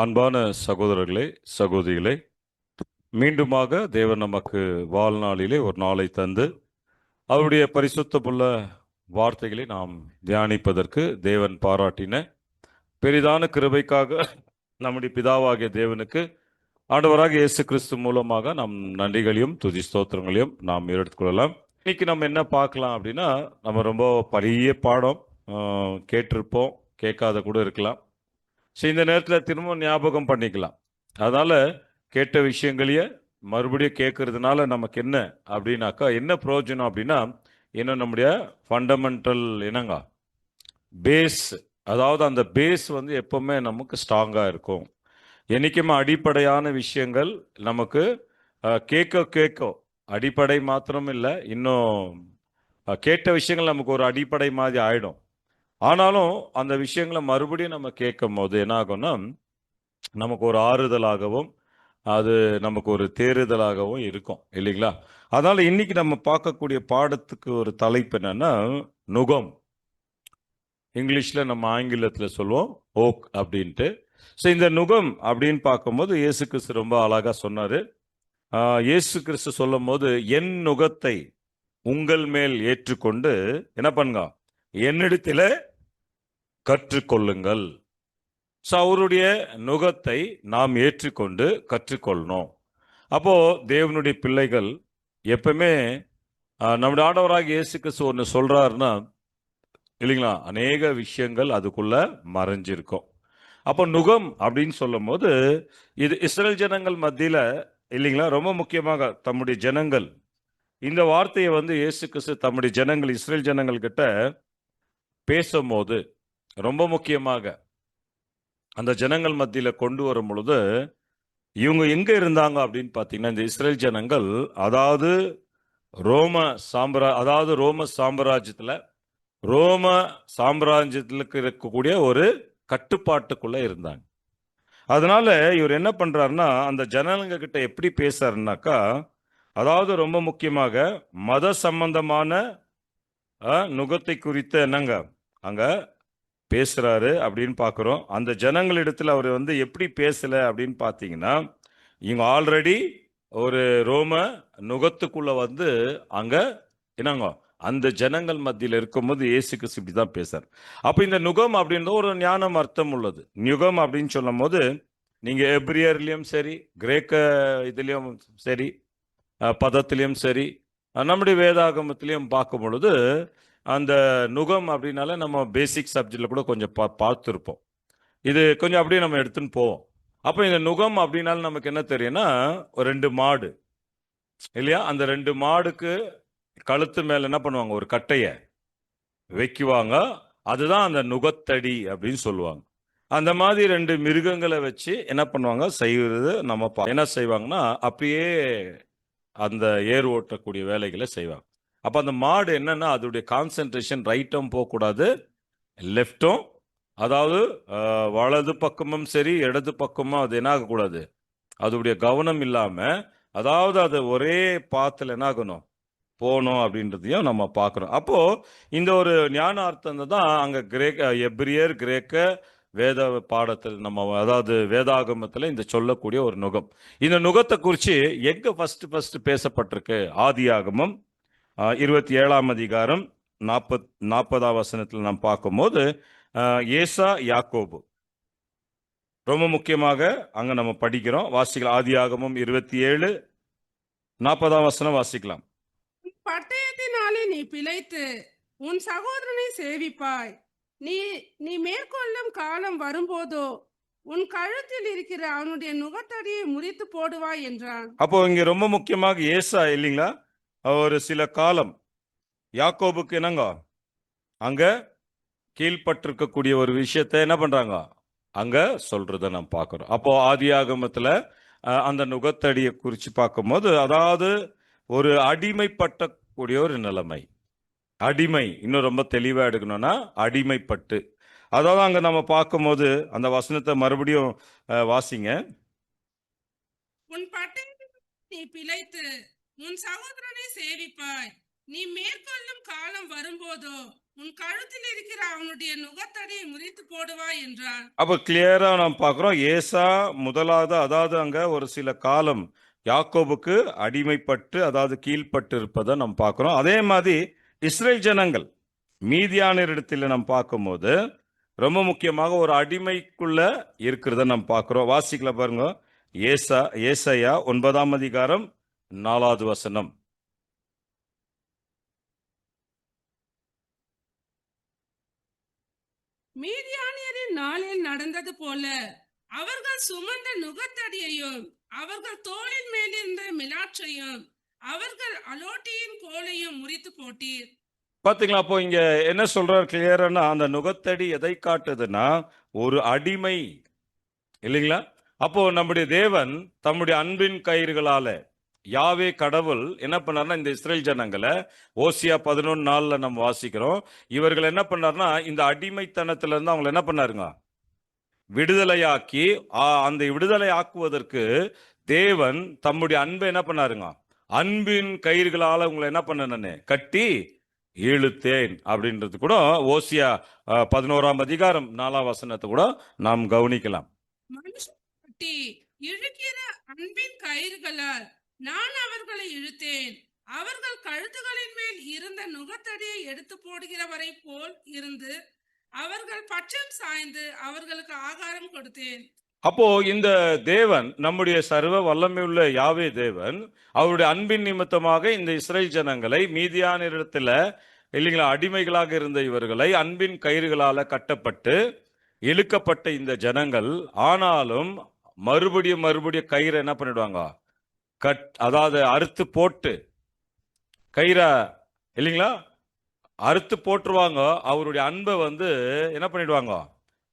அன்பான சகோதரர்களே, சகோதரிகளே, மீண்டுமாக தேவன் நமக்கு வாழ்நாளிலே ஒரு நாளை தந்து அவருடைய பரிசுத்தமுள்ள வார்த்தைகளை நாம் தியானிப்பதற்கு தேவன் பாராட்டின பெரிதான கிருபைக்காக நம்முடைய பிதாவாகிய தேவனுக்கு ஆண்டவராக இயேசு கிறிஸ்து மூலமாக நாம் நன்றிகளையும் துதி ஸ்தோத்திரங்களையும் நாம் எடுத்துக்கொள்ளலாம். இன்னைக்கு நம்ம என்ன பார்க்கலாம் அப்படின்னா, நம்ம ரொம்ப பழைய பாடம் கேட்டிருப்போம், கேட்காத கூட இருக்கலாம். ஸோ இந்த நேரத்தில் திரும்ப ஞாபகம் பண்ணிக்கலாம். அதனால் கேட்ட விஷயங்களையே மறுபடியும் கேட்கறதுனால நமக்கு என்ன அப்படின்னாக்கா, என்ன பிரயோஜனம் அப்படின்னா, இன்னும் நம்முடைய ஃபண்டமெண்டல் என்னங்க பேஸ், அதாவது அந்த பேஸ் வந்து எப்பவுமே நமக்கு ஸ்ட்ராங்காக இருக்கும். என்றைக்குமே அடிப்படையான விஷயங்கள் நமக்கு கேட்க கேட்க அடிப்படை மாத்திரம் இல்லை, இன்னும் கேட்ட விஷயங்கள் நமக்கு ஒரு அடிப்படை மாதிரி ஆயிடும். ஆனாலும் அந்த விஷயங்களை மறுபடியும் நம்ம கேட்கும் போது என்ன ஆகும்னா, நமக்கு ஒரு ஆறுதலாகவும் அது நமக்கு ஒரு தேறுதலாகவும் இருக்கும் இல்லைங்களா? அதனால இன்னைக்கு நம்ம பார்க்கக்கூடிய பாடத்துக்கு ஒரு தலைப்பு என்னன்னா, நுகம். இங்கிலீஷ்ல நம்ம ஆங்கிலத்தில் சொல்லுவோம் ஓக் அப்படின்ட்டு. ஸோ இந்த நுகம் அப்படின்னு பார்க்கும்போது இயேசு கிறிஸ்து ரொம்ப அழகா சொன்னாரு. இயேசு கிறிஸ்து சொல்லும் போது, என் நுகத்தை உங்கள் மேல் ஏற்றுக்கொண்டு என்ன பண்ணுங்க, என்னிடத்தில் கற்றுக்கொள்ளுங்கள். ஸோ அவருடைய நுகத்தை நாம் ஏற்றுக்கொண்டு கற்றுக்கொள்ளணும். அப்போ தேவனுடைய பிள்ளைகள் எப்பவுமே நம்முடைய ஆண்டவராக இயேசு கிறிஸ்து ஒன்று சொல்றாருன்னா இல்லைங்களா, அநேக விஷயங்கள் அதுக்குள்ள மறைஞ்சிருக்கும். அப்போ நுகம் அப்படின்னு சொல்லும் போது இது இஸ்ரேல் ஜனங்கள் மத்தியில இல்லைங்களா, ரொம்ப முக்கியமாக தம்முடைய ஜனங்கள் இந்த வார்த்தையை வந்து இயேசு கிறிஸ்து தம்முடைய ஜனங்கள் இஸ்ரேல் ஜனங்கள் கிட்ட பேசும்போது ரொம்ப முக்கியமாக அந்த ஜனங்கள் மத்தியில கொண்டு வரும் பொழுது இவங்க எங்க இருந்தாங்க அப்படின்னு பார்த்தீங்கன்னா, இந்த இஸ்ரேல் ஜனங்கள் அதாவது ரோம சாம்ராஜ்யத்தில் ரோம சாம்ராஜ்யத்திற்கு இருக்கக்கூடிய ஒரு கட்டுப்பாட்டுக்குள்ள இருந்தாங்க. அதனால இவர் என்ன பண்றாருன்னா, அந்த ஜனங்க கிட்ட எப்படி பேசுறாருனாக்கா, அதாவது ரொம்ப முக்கியமாக மத சம்பந்தமான நுகத்தை குறித்து என்னங்க அங்க பேசுறாரு அப்படின்னு பார்க்குறோம். அந்த ஜனங்களிடத்தில் அவர் வந்து எப்படி பேசல அப்படின்னு பார்த்தீங்கன்னா, இவங்க ஆல்ரெடி ஒரு ரோம நுகத்துக்குள்ள வந்து அங்க என்னங்க அந்த ஜனங்கள் மத்தியில் இருக்கும்போது இயேசு கிறிஸ்து இப்படி தான் பேசுறார். அப்போ இந்த நுகம் அப்படின்ற ஒரு ஞானம் அர்த்தம் உள்ளது. நுகம் அப்படின்னு சொல்லும் போது நீங்க எப்ரியர்லயும் சரி, கிரேக்க இதுலயும் சரி, பதத்திலையும் சரி, நம்முடைய வேதாகமத்திலையும் பார்க்கும் பொழுது அந்த நுகம் அப்படின்னால நம்ம பேசிக் சப்ஜெக்ட்ல கூட கொஞ்சம் பார்த்துருப்போம். இது கொஞ்சம் அப்படியே நம்ம எடுத்துன்னு போவோம். அப்போ இந்த நுகம் அப்படின்னால நமக்கு என்ன தெரியும்னா, ஒரு 2 மாடு இல்லையா, அந்த 2 மாடுக்கு கழுத்து மேல என்ன பண்ணுவாங்க, ஒரு கட்டைய வைக்குவாங்க. அதுதான் அந்த நுகத்தடி அப்படின்னு சொல்லுவாங்க. அந்த மாதிரி 2 மிருகங்களை வச்சு என்ன பண்ணுவாங்க செய்வது, நம்ம என்ன செய்வாங்கன்னா அப்படியே அந்த ஏர் ஓட்டக்கூடிய வேலைகளை செய்வாங்க. அப்போ அந்த மாடு என்னன்னா, அதோடைய கான்சென்ட்ரேஷன் ரைட்டும் போகக்கூடாது, லெஃப்டும், அதாவது வலது பக்கமும் சரி இடது பக்கமும் அது என்ன ஆகக்கூடாது, அதோடைய கவனம் இல்லாம, அதாவது அது ஒரே பாத்துல என்ன ஆகணும் போகணும் அப்படின்றதையும் நம்ம பார்க்குறோம். அப்போ இந்த ஒரு ஞான அர்த்தம் தான் அங்க எபிரியர் கிரேக்க வேத பாடத்தில் நம்ம அதாவது வேதாகமத்தில் இந்த சொல்லக்கூடிய ஒரு நுகம். இந்த நுகத்தை குறித்து எங்க ஃபர்ஸ்ட் பேசப்பட்டிருக்கு? ஆதியாகமம் 27ஆம் அதிகாரம் 40ஆம் வசனத்தில் நாம் பார்க்கும்போது ஏசா யாக்கோபு ரொம்ப முக்கியமாக அங்க நம்ம படிக்கிறோம். வாசிக்கலாம். ஆதியாகமம் 27 40ஆம் வசனம் வாசிக்கலாம். பட்டயத்தினாலே நீ பிழைத்து உன் சகோதரனை சேவிப்பாய். நீ நீ மேற்கொள்ளும் காலம் வரும்போதோ உன் கழுத்தில் இருக்கிற அவனுடைய நுகத்தடியை முறித்து போடுவாய் என்றான். அப்போ இங்க ரொம்ப முக்கியமாக ஏசா இல்லைங்களா, ஒரு சில காலம் யாக்கோபுக்கு என்னங்க அங்க கீழ்பட்டிருக்கக்கூடிய ஒரு விஷயத்தை என்ன பண்றாங்க அங்க சொல்றத நாம் பார்க்கிறோம். அப்போ ஆதியாகமத்துல அந்த நுகத்தடியை குறித்து பார்க்கும்போது, அதாவது ஒரு அடிமைப்பட்டக்கூடிய ஒரு நிலைமை. அடிமை இன்னும் ரொம்ப தெளிவா எடுக்கணும்னா அடிமைப்பட்டு, அதாவது அங்க நம்ம பார்க்கும்போது அந்த வசனத்தை மறுபடியும் வாசிங்க. உன் பட்டயத்தினாலே நீ பிழைத்து உன் சகோதரனை சேவிப்பாய். நீ மேற்கொள்ளும் காலம் வரும்போதோ உன் கழுத்தில் இருக்கிற அவனுடைய நுகத்தடியை முறித்து போடுவாய் என்றான். அப்ப கிளியரா நாம் பார்க்கிறோம். ஏசா முதலாவது, அதாவது அங்க ஒரு சில காலம் யாக்கோபுக்கு அடிமைப்பட்டு, அதாவது கீழ்ப்பட்டு இருப்பதை நாம் பார்க்கிறோம். அதே மாதிரி இஸ்ரேல் ஜனங்கள் மீதியானரிடத்தில் நாம் பார்க்கும்போது ரொம்ப முக்கியமாக ஒரு அடிமைக்குள்ள இருக்கிறத நாம் பார்க்கிறோம். வாசிக்கல பாருங்க. ஏசாயா 9ஆம் அதிகாரம் 4வது வசனம். மீதியானியரின் நாளில் நடந்தது போல அவர்கள் சுமந்த நுகத்தடியையும் அவர்கள் தோளின் மேலிருந்த மிலாற்றையும் அவர்கள் அலோட்டியின் கோலையும் முறித்து போட்டீர். பாத்தீங்களா? அப்போ இங்க என்ன சொல்றாரு கிளியரானா, அந்த நுகத்தடி எதை காட்டுதுன்னா ஒரு அடிமை இல்லைங்களா? அப்போ நம்முடைய தேவன் தம்முடைய அன்பின் கயிறுகளால யாவே கடவுள் என்ன பண்ணார்னா இந்த இஸ்ரேல் ஜனங்களை ஓசியா 11:4 நம்ம வாசிக்கிறோம். இவர்கள் என்ன பண்ணார்னா இந்த அடிமைத்தனத்துல இருந்து அவங்களை என்ன பண்ணாருங்க விடுதலையாக்கி, அந்த விடுதலை ஆக்குவதற்கு தேவன் தம்முடைய அன்பை என்ன பண்ணாருங்க அன்பின் கயிறுகளால உங்களை என்ன பண்ண கட்டி இழுத்தேன் அப்படின்றது கூட ஓசியா 11ஆம் அதிகாரம் 4ஆம் வசனத்தை கூட நாம் கவனிக்கலாம். மனுஷன் கட்டி இழுக்கிற அன்பின் கயிறுகளால் நான் அவர்களை இழுத்தேன். அவர்கள் கழுத்துகளின் மேல் இருந்த நுகத்தடியை எடுத்து போடுகிறவரை போல் இருந்து அவர்கள் பட்சம் சாய்ந்து அவர்களுக்கு ஆகாரம் கொடுத்தேன். அப்போ இந்த தேவன் நம்முடைய சர்வ வல்லமையுள்ள யாவே தேவன் அவருடைய அன்பின் நிமித்தமாக இந்த இஸ்ரேல் ஜனங்களை மீதியானிடத்துல இல்லைங்களா அடிமைகளாக இருந்த இவர்களை அன்பின் கயிறுகளால கட்டப்பட்டு இழுக்கப்பட்ட இந்த ஜனங்கள் ஆனாலும் மறுபடியும் கயிறை என்ன பண்ணிடுவாங்க அதாவது அறுத்து போட்டு கயிறை இல்லைங்களா அறுத்து போட்டுருவாங்க. அவருடைய அன்பை என்ன பண்ணிடுவாங்க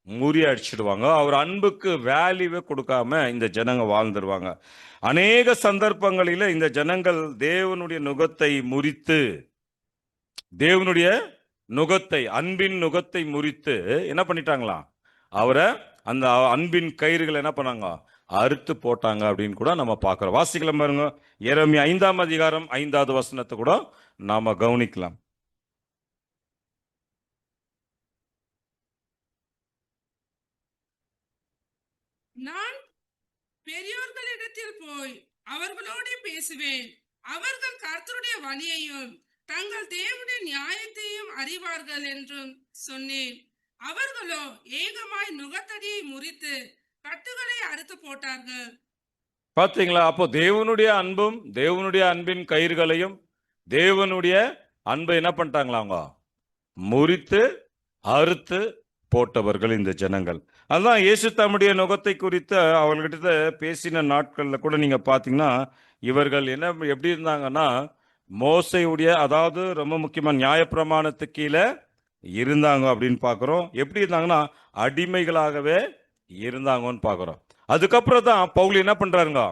முறியடிச்சிடுவாங்க. அவர் அன்புக்கு வேல்யூவே கொடுக்காம இந்த ஜனங்க வாழ்ந்துருவாங்க. அநேக சந்தர்ப்பங்களில இந்த ஜனங்கள் தேவனுடைய நுகத்தை முறித்து, தேவனுடைய நுகத்தை அன்பின் நுகத்தை முறித்து என்ன பண்ணிட்டாங்களாம் அவரை அந்த அன்பின் கயிறுகளை என்ன பண்ணாங்க அறுத்து போட்டாங்க அப்படின்னு கூட நம்ம பார்க்கிறோம். வாசிக்கலாம் பாருங்க. எரேமியா 5ஆம் அதிகாரம் 5வது வசனத்தை கூட நாம கவனிக்கலாம். நான் பெரியோர்களிடத்தில் போய் அவர்களோடு பேசுவேன். அவர்கள் கர்த்தருடைய வழியையும் தங்கள் தேவனுடைய நியாயத்தையும் அறிவார்கள் என்றும் சொன்னேன். அவர்களோ ஏகமாய் நுகத்தடியை முறித்து கட்டுகளை அறுத்து போட்டார்கள். பாத்தீங்களா? அப்போ தேவனுடைய அன்பும் தேவனுடைய அன்பின் கயிறுகளையும் தேவனுடைய அன்பை என்ன பண்ணிட்டாங்களா அவங்க முறித்து அறுத்து போட்டவர்கள் இந்த ஜனங்கள். அதுதான் இயேசு தம்முடைய நுகத்தை குறித்து அவர்கிட்ட பேசின நாட்கள்ல கூட நீங்க பாத்தீங்கன்னா இவர்கள் என்ன எப்படி இருந்தாங்கன்னா மோசையுடைய அதாவது ரொம்ப முக்கியமா நியாயப்பிரமாணத்துக்கு கீழே இருந்தாங்க அப்படின்னு பாக்குறோம். எப்படி இருந்தாங்கன்னா அடிமைகளாகவே இருந்தாங்கன்னு பாக்குறோம். அதுக்கப்புறம் தான் பவுல் என்ன பண்றாருங்க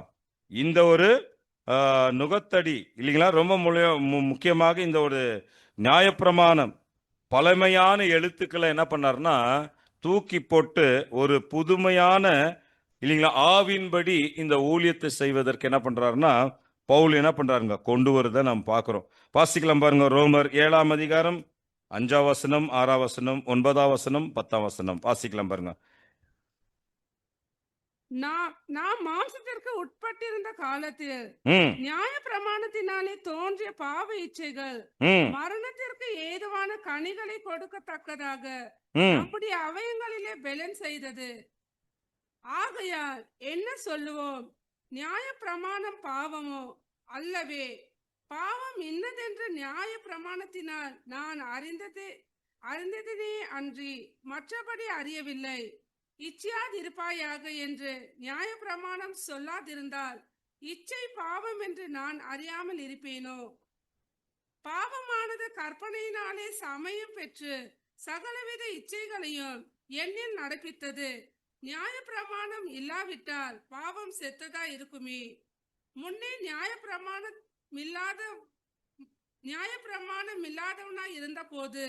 இந்த ஒரு நுகத்தடி இல்லைங்களா ரொம்ப முக்கியமாக இந்த ஒரு நியாயப்பிரமாணம் பழமையான எழுத்துக்களை என்ன பண்ணாருன்னா தூக்கி போட்டு ஒரு புதுமையான இல்லைங்களா ஆவின்படி இந்த ஊழியத்தை செய்வதற்கு என்ன பண்றாருன்னா பவுல் என்ன பண்றாருங்க கொண்டு வருத நாம் பார்க்கிறோம். வாசிக்கலாம் பாருங்க. ரோமர் 7ஆம் அதிகாரம் 5ஆம் வசனம் 6ஆம் வசனம் 9ஆம் வசனம் 10ஆம் வசனம் வாசிக்கலாம் பாருங்க. நாம் மாம்சத்திற்கு உட்பட்டிருந்த காலத்தில் நியாய பிரமாணத்தினாலே தோன்றிய பாவ இச்சைகள் மரணத்திற்கு ஏதுவான கனிகளை கொடுக்கத்தக்கதாக நம்முடைய அவயங்களிலே பெலன் செய்தது. ஆகையால் என்ன சொல்லுவோம்? நியாய பிரமாணம் பாவமோ? அல்லவே. பாவம் இன்னதென்று நியாய பிரமாணத்தினால் நான் அறிந்ததே அன்றி மற்றபடி அறியவில்லை. இச்சையாதிருப்பாயாக என்று நியாய பிரமாணம் சொல்லாதிருந்தால் இச்சை பாவம் என்று நான் அறியாமல் இருப்பேனோ? பாவமானது கற்பனையினாலே சமயம் பெற்று சகலவித இச்சைகளையும் என்னில் நடப்பித்தது. நியாய பிரமாணம் இல்லாவிட்டால் பாவம் செத்ததா இருக்குமே. முன்னே நியாய பிரமாணம் இல்லாதவனா இருந்த போது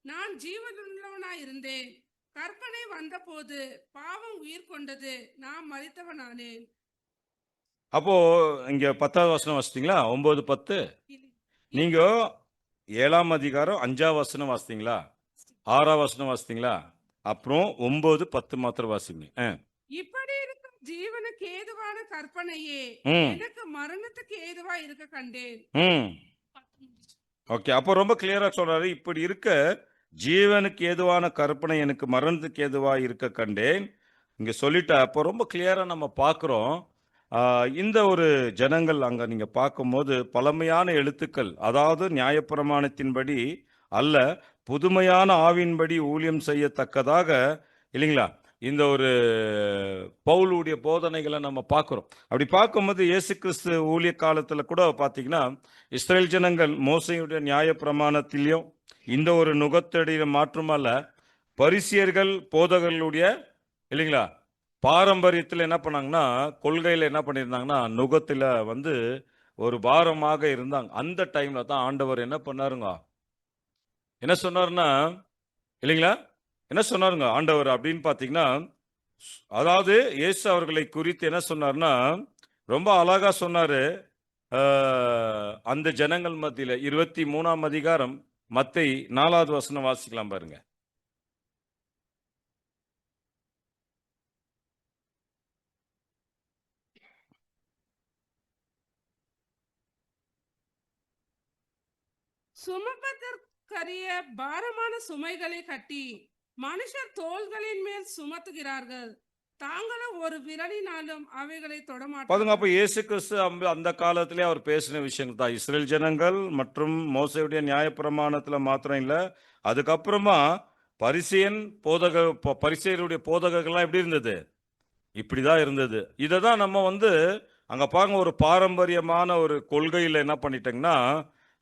நான் ஜீவனுள்ளவனா இருந்தேன். கற்பனை வந்த போது பாவம் உயிர் கொண்டது, நான் மரித்தவனானேன். அப்போ இங்க 10ஆவது வசனம் வாசித்தீங்களா? 9:10. நீங்க 7ஆம் அதிகாரம் 5ஆம் வசனம் வாசித்தீங்களா? 6ஆம் வசனம் வாசித்தீங்களா? அப்புறம் 9, 10 மாத்திரம் வாசிங்க. இப்படி இருக்கும் ஜீவனுக்கு ஏதுவான கற்பனையே ம் எனக்கு மரணத்துக்கு ஏதுவா இருக்க கண்டேன். ம் ஓகே. அப்போ ரொம்ப கிளியரா சொல்றாரு. இப்படி இருக்க ஜீவனுக்கு ஏதுவான கற்பனை எனக்கு மரணத்துக்கு ஏதுவா இருக்க கண்டேன். இங்க சொல்லிட்டா. அப்போ ரொம்ப கிளியரா நம்ம பார்க்கிறோம். இந்த ஒரு ஜனங்கள் அங்க நீங்க பார்க்கும்போது பழமையான எழுத்துக்கள், அதாவது நியாயப்பிரமாணத்தின்படி அல்ல, புதுமையான ஆவியின்படி ஊழியம் செய்யத்தக்கதாக, இல்லைங்களா? இந்த ஒரு பவுலுடைய போதனைகளை நம்ம பார்க்கிறோம். அப்படி பார்க்கும்போது இயேசு கிறிஸ்து ஊழிய காலத்துல கூட பார்த்தீங்கன்னா, இஸ்ரேல் ஜனங்கள் மோசையுடைய நியாய பிரமாணத்திலையும் இந்த ஒரு நுகத்தடியில மாற்றமல்ல, பரிசியர்கள் போதகர்களுடைய, இல்லைங்களா, பாரம்பரியத்தில் என்ன பண்ணாங்கன்னா, கொள்கையில என்ன பண்ணியிருந்தாங்கன்னா, நுகத்துல வந்து ஒரு பாரமாக இருந்தாங்க. அந்த டைம்ல தான் ஆண்டவர் என்ன பண்ணாருங்க, என்ன சொன்னாருன்னா, இல்லைங்களா, என்ன சொன்னாருங்க ஆண்டவர் அப்படின்னு பார்த்தீங்கன்னா, அதாவது இயேசு அவர்களை குறித்து என்ன சொன்னார்னா, ரொம்ப அழகா சொன்னாரு. அந்த ஜனங்கள் மத்தியில 23ஆம் அதிகாரம் மத்தேயு 4வது வசனம் வாசிக்கலாம் பாருங்க. சுமப்பதற்கரிய பாரமான சுமைகளை கட்டி மனுஷர் தோள்களின் மேல் சுமத்துகிறார்கள், தாங்களும் ஒரு விரலினாலும் அவைகளை பாருங்க. தொடமாட்டார்கள். அப்ப இயேசு கிறிஸ்து அந்த காலத்திலே அவர் பேசின விஷயங்கள் தான். இஸ்ரேல் ஜனங்கள் மற்றும் மோசையுடைய நியாயப்பிரமாணத்துல மாத்திரம் இல்ல, அதுக்கப்புறமா பரிசேயன் போதக பரிசேயருடைய போதகர்கள்லாம் எப்படி இருந்தது, இப்படிதான் இருந்தது. இதை தான் நம்ம வந்து அங்க பாருங்க, ஒரு பாரம்பரியமான ஒரு கொள்கையில என்ன பண்ணிட்டோங்கன்னா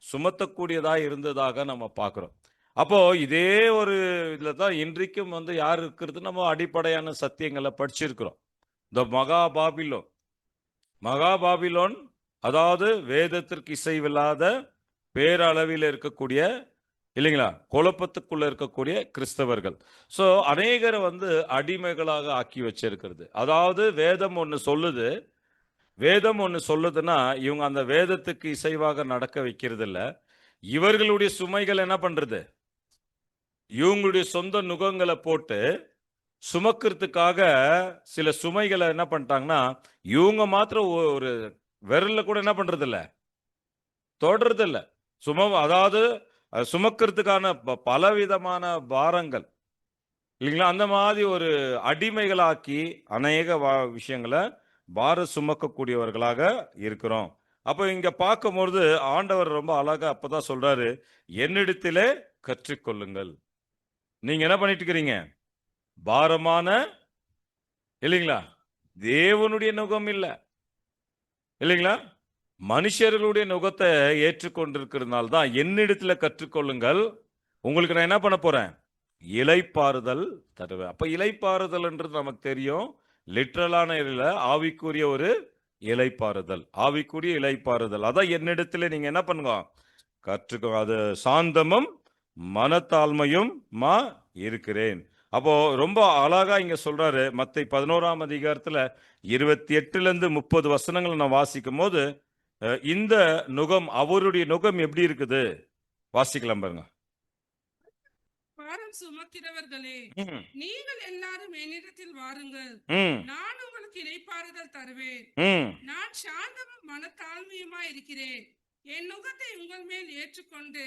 சுமத்தக்கூடியதா இருந்ததாக நம்ம பார்க்கிறோம். அப்போ இதே ஒரு இதுல தான் இன்றைக்கும் வந்து யார் இருக்கிறது, நம்ம அடிப்படையான சத்தியங்களை படிச்சிருக்கிறோம். இந்த மகாபாபிலோன், அதாவது வேதத்திற்கு இசைவில்லாத பேரளவில் இருக்கக்கூடிய, இல்லைங்களா, குழப்பத்துக்குள்ள இருக்கக்கூடிய கிறிஸ்தவர்கள். சோ அநேகரை வந்து அடிமைகளாக ஆக்கி வச்சிருக்கிறது. அதாவது வேதம் ஒண்ணு சொல்லுதுன்னா இவங்க அந்த வேதத்துக்கு இசைவாக நடக்க வைக்கிறது இல்ல. இவர்களுடைய சுமைகள் என்ன பண்றது, இவங்களுடைய சொந்த நுகங்களை போட்டு சுமக்கிறதுக்காக சில சுமைகளை என்ன பண்ணிட்டாங்கன்னா, இவங்க மாத்திரம் ஒரு விரல்ல கூட என்ன பண்றது இல்ல, தொடறது இல்ல. அதாவது சுமக்கிறதுக்கான பலவிதமான பாரங்கள், இல்லைங்களா, அந்த மாதிரி ஒரு அடிமைகளாக்கி அநேக விஷயங்களை பார சுமக்கக்கூடியவர்களாக இருக்கிறோம். அப்ப இங்க பார்க்கும்போது ஆண்டவர் ரொம்ப அழகா அப்பதான் சொல்றாரு, என்னிடத்திலே கற்றுக்கொள்ளுங்கள். நீங்க என்ன பண்ணிட்டு இருக்கிறீங்க, பாரமான, இல்லைங்களா, தேவனுடைய நுகம் இல்ல, இல்லைங்களா, மனுஷர்களுடைய நுகத்தை ஏற்றுக்கொண்டிருக்கிறதுனால தான் என்னிடத்துல கற்றுக்கொள்ளுங்கள், உங்களுக்கு நான் என்ன பண்ண போறேன், இளைப்பாறுதல் தருவேன். அப்ப இளைப்பாறுதல்ன்றது நமக்கு தெரியும், லிட்ரலான இல்ல, ஆவிக்குரிய ஒரு இளைப்பாறுதல், ஆவிக்குரிய இளைப்பாறுதல். அதான் என்னிடத்துல நீங்க என்ன பண்ணுங்க, கற்றுக்கோ. அது சாந்தமும் மனத்தாழ்மையும் இருக்கிறேன். அப்போ ரொம்ப அழகா இங்க சொல்றாரு. மத்தை 11ஆம் அதிகாரத்துல 28ல இருந்து 30 வசனங்களை நான் வாசிக்கும் போது இந்த நுகம், அவருடைய நுகம் எப்படி இருக்குது வாசிக்கலாம் பாருங்க. பாரம் சுமக்கிறவர்களே, ம், நீங்கள் எல்லாரும் என்னிடத்தில் வாருங்கள், ம், நான் உங்களுக்கு இளைப்பாறுதல் தருவேன். ம். நான் சாந்தமும் மனத்தாழ்மையுமா இருக்கிறேன். என் நுகத்தை உங்கள் மேல் ஏற்றுக்கொண்டு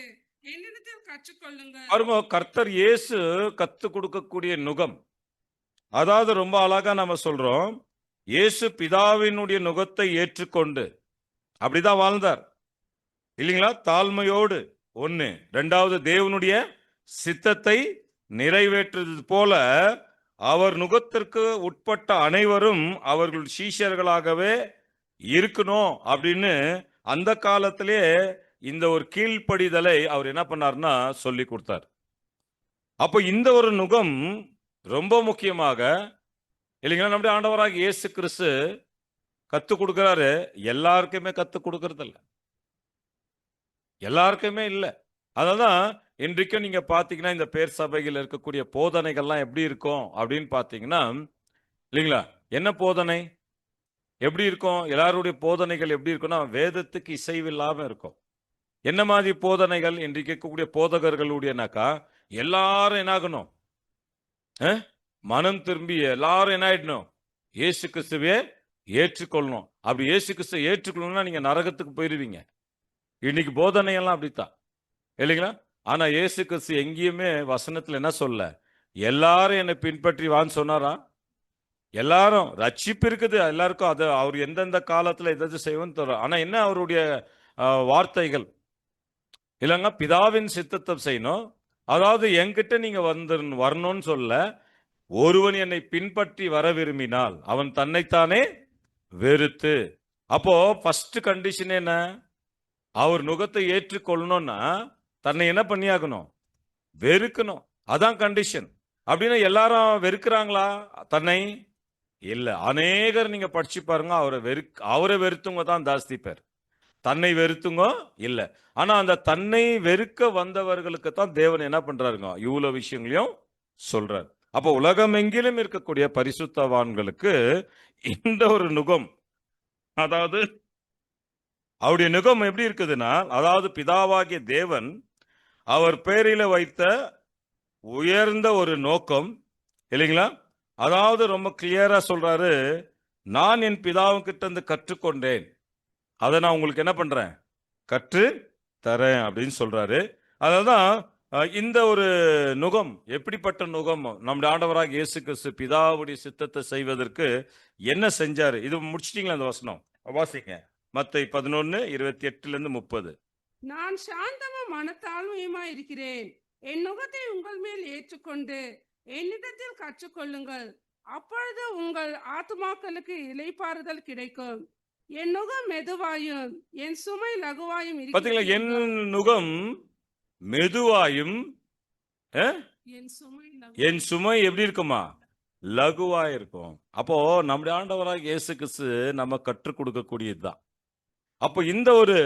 என்னிடத்தில் கற்றுக்கொள்ளுங்கள். பாருங்க, கர்த்தர் இயேசு கத்து கொடுக்கக்கூடிய நுகம், அதாவது ரொம்ப அழகா நம்ம சொல்றோம், இயேசு பிதாவினுடைய நுகத்தை ஏற்றுக்கொண்டு அப்படிதான் வாழ்ந்தார், இல்லைங்களா, தாழ்மையோடு. ஒண்ணு. ரெண்டாவது, தேவனுடைய சித்தத்தை நிறைவேற்றுவது போல அவர் நுகத்திற்கு உட்பட்ட அனைவரும் அவர்கள் சீஷர்களாகவே இருக்கணும் அப்படின்னு அந்த காலத்திலே இந்த ஒரு கீழ்ப்படிதலை அவர் என்ன பண்ணார்னா சொல்லி கொடுத்தார். அப்ப இந்த ஒரு நுகம் ரொம்ப முக்கியமாக, இல்லைங்களா, நம்முடைய ஆண்டவராக இயேசு கிறிஸ்து கத்து கொடுக்கிறாரு. எல்லாருக்குமே கத்து கொடுக்கறது இல்ல, எல்லாருக்குமே இல்ல. அதனால்தான் இன்றைக்கும் நீங்க பாத்தீங்கன்னா இந்த பேர் சபையில் இருக்கக்கூடிய போதனைகள்லாம் எப்படி இருக்கும் அப்படின்னு பாத்தீங்கன்னா, இல்லைங்களா, என்ன போதனை எப்படி இருக்கும், எல்லாருடைய போதனைகள் எப்படி இருக்கும்னா வேதத்துக்கு இசைவில்லாம இருக்கும். என்ன மாதிரி போதனைகள் இன்றைக்கு இருக்கக்கூடிய போதகர்களுடையனாக்கா எல்லாரும் என்ன ஆகணும்? மனம் திரும்பி எல்லாரும் என்ன ஆயிடணும்? இயேசு கிறிஸ்துவே ஏற்றுக்கொள்ளணும். அப்படி இயேசு கிறிஸ்துவை ஏற்றுக்கொள்ளணும்னா நீங்க நரகத்துக்கு போயிருவீங்க. இன்னைக்கு போதனை எல்லாம் அப்படித்தான் இல்லைங்களா? ஆனா இயேசு கிறிஸ்து எங்கேயுமே வசனத்துல என்ன சொல்ல? எல்லாரும் என்னை பின்பற்றி வான்னு சொன்னாரா? எல்லாரும் ரட்சிப்பு இருக்குது எல்லாருக்கும். அது அவர் எந்தெந்த காலத்துல எதாவது செய்வோன்னு தரும். ஆனா என்ன அவருடைய வார்த்தைகள் இல்லைங்க, பிதாவின் சித்தத்தை செய்யணும். அதாவது என்கிட்ட நீங்க வரணும்னு சொல்ல, ஒருவன் என்னை பின்பற்றி வர விரும்பினால் அவன் தன்னைத்தானே வெறுத்து. அப்போ ஃபர்ஸ்ட் கண்டிஷன் என்ன? அவர் நுகத்தை ஏற்றுக்கொள்ளணும்னா தன்னை என்ன பண்ணியாகணும்? வெறுக்கணும். அதான் கண்டிஷன். அப்படின்னா எல்லாரும் வெறுக்கிறாங்களா தன்னை? இல்ல. அநேகர் நீங்க படிச்சு பாருங்க, அவரை வெறுத்தவங்க தான் ஜாஸ்தி பேர். தன்னை வெறுத்துங்க இல்ல. ஆனா அந்த தன்னை வெறுக்க வந்தவர்களுக்கு தான் தேவன் என்ன பண்றாருங்க? இவ்வளவு விஷயங்களையும் சொல்றார். அப்போ உலகம் எங்கிலும் இருக்கக்கூடிய பரிசுத்தவான்களுக்கு இந்த ஒரு நுகம், அதாவது அவருடைய நுகம் எப்படி இருக்குதுன்னா, அதாவது பிதாவாகிய தேவன் அவர் பேரில வைத்த உயர்ந்த ஒரு நோக்கம் இல்லைங்களா? அதாவது ரொம்ப கிளியரா சொல்றாரு, நான் என் பிதாவுக்கிட்ட இருந்து கற்றுக்கொண்டேன், அதை நான் உங்களுக்கு என்ன பண்றேன்? கற்று தரேன் அப்படின்னு சொல்றாரு. அதனால்தான் இந்த ஒரு நுகம், எப்படிப்பட்ட நுகம்? நம்முடைய ஆண்டவராக இயேசு கிறிஸ்து பிதாவுடைய சித்தத்தை செய்வதற்கு என்ன செஞ்சாரு? இது முடிச்சிட்டீங்களா? அந்த வசனம் வாசிங்க. மத்தேயு 11:28-30. நான் சாந்தமும் மனத்தாழ்மையுமா இருக்கிறேன். என் நுகத்தை உங்கள் மேல் ஏற்றுக்கொண்டு என்னிடத்தில் கற்றுக்கொள்ளுங்கள். அப்பொழுது உங்கள் ஆத்துமாக்களுக்கு இளைப்பாறுதல் கிடைக்கும். என் நுகம் மெதுவாயும் என் சுமை லகுவாயும் பாத்தீங்களா? என் இருக்கிறது. நுகம் மெதுவாயும் என் சுமை எப்படி இருக்குமா? லகுவா இருக்கும். அப்போ நம்முடைய ஆண்டவராக இயேசு கிறிஸ்து நம்ம கற்றுக் கொடுக்கக்கூடியதுதான். அப்போ இந்த ஒரு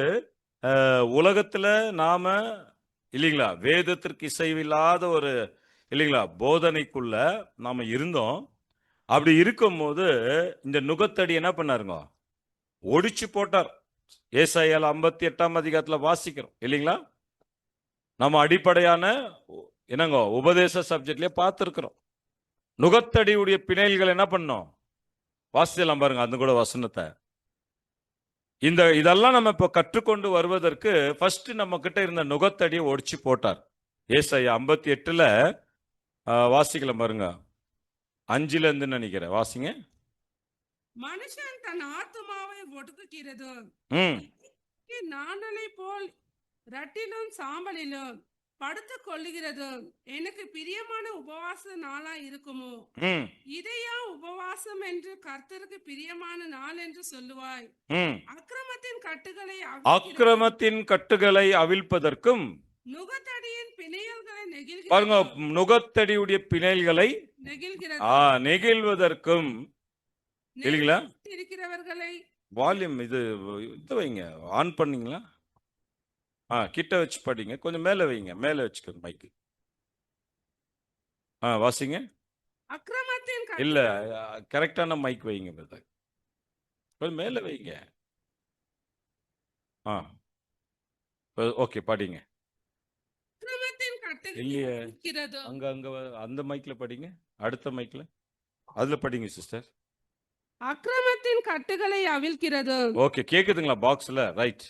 உலகத்துல நாம இல்லைங்களா, வேதத்திற்கு இசைவில்லாத ஒரு இல்லைங்களா போதனைக்குள்ள நாம இருந்தோம். அப்படி இருக்கும்போது இந்த நுகத்தடி என்ன பண்ணாருங்க? ஒடிச்சு போட்டார். ஏசாயால 58ஆம் அதிகாரத்துல வாசிக்கிறோம் இல்லைங்களா? நம்ம அடிப்படையான என்னங்க உபதேச சப்ஜெக்ட்லயே பார்த்திருக்கிறோம். நுகத்தடியுடைய பிணைல்கள் என்ன பண்ணோம்? வாசிக்கலாம் பாருங்க அந்த கூட வசனத்தை. இதெல்லாம் நம்ம இப்ப கற்றுக்கொண்டு வருவதற்கு ஃபர்ஸ்ட் நம்ம கிட்ட இருந்த நுகத்தடியை ஒடிச்சு போட்டார். ஏசாயா 58ல வாசிக்கலாம் பாருங்க. 5ல இருந்து நினைக்கிறேன், வாசிங்க. மனுஷன் தன் ஆத்துமாவை ஒடுக்குகிறது, ம் நாணலை போல் ரட்டிலும் சாம்பலிலும் படுத்துக் கொள்ளுகிறது. எனக்கு பிரியமான உபவாச நாளா இருக்குமோ? ம் இதையா உபவாசம் என்று கர்த்தருக்கு பிரியமான நாள் என்று சொல்லுவாய்? ம் அக்கிரமத்தின் கட்டுகளை அக்கிரமத்தின் கட்டுகளை அவிழ்ப்பதற்கும் நுகத்தடியின் பிணையல்களை பாருங்க, நெகிழ்கிறது. நுகத்தடியுடைய பிணைல்களை நெகிழ்வதற்கும் இல்லைங்களா? இருக்கிறவர்களை வால்யூம் இது வைங்க, ஆன் பண்ணீங்களா? கிட்ட வச்சு படிங்க, கொஞ்சம் மேல வைங்க, மேல வச்சுக்கோங்க மைக்கு. வாசிங்க. அக்கிரமத்தின் இல்ல, கரெக்டான மைக் வைங்க பிரதர், கொஞ்சம் மேல வைங்க. ஓகே, படிங்க. அக்கிரமத்தின் கட்டுகளை இல்லையே, அவிழ்க்கிறது. அங்க அந்த மைக்ல படிங்க, அடுத்த மைக்ல அதுல படிங்க சிஸ்டர். அக்கிரமத்தின் கட்டுகளை அவிழ்க்கிறது. ஓகே, கேக்குதுங்களா பாக்ஸ்ல? ரைட்.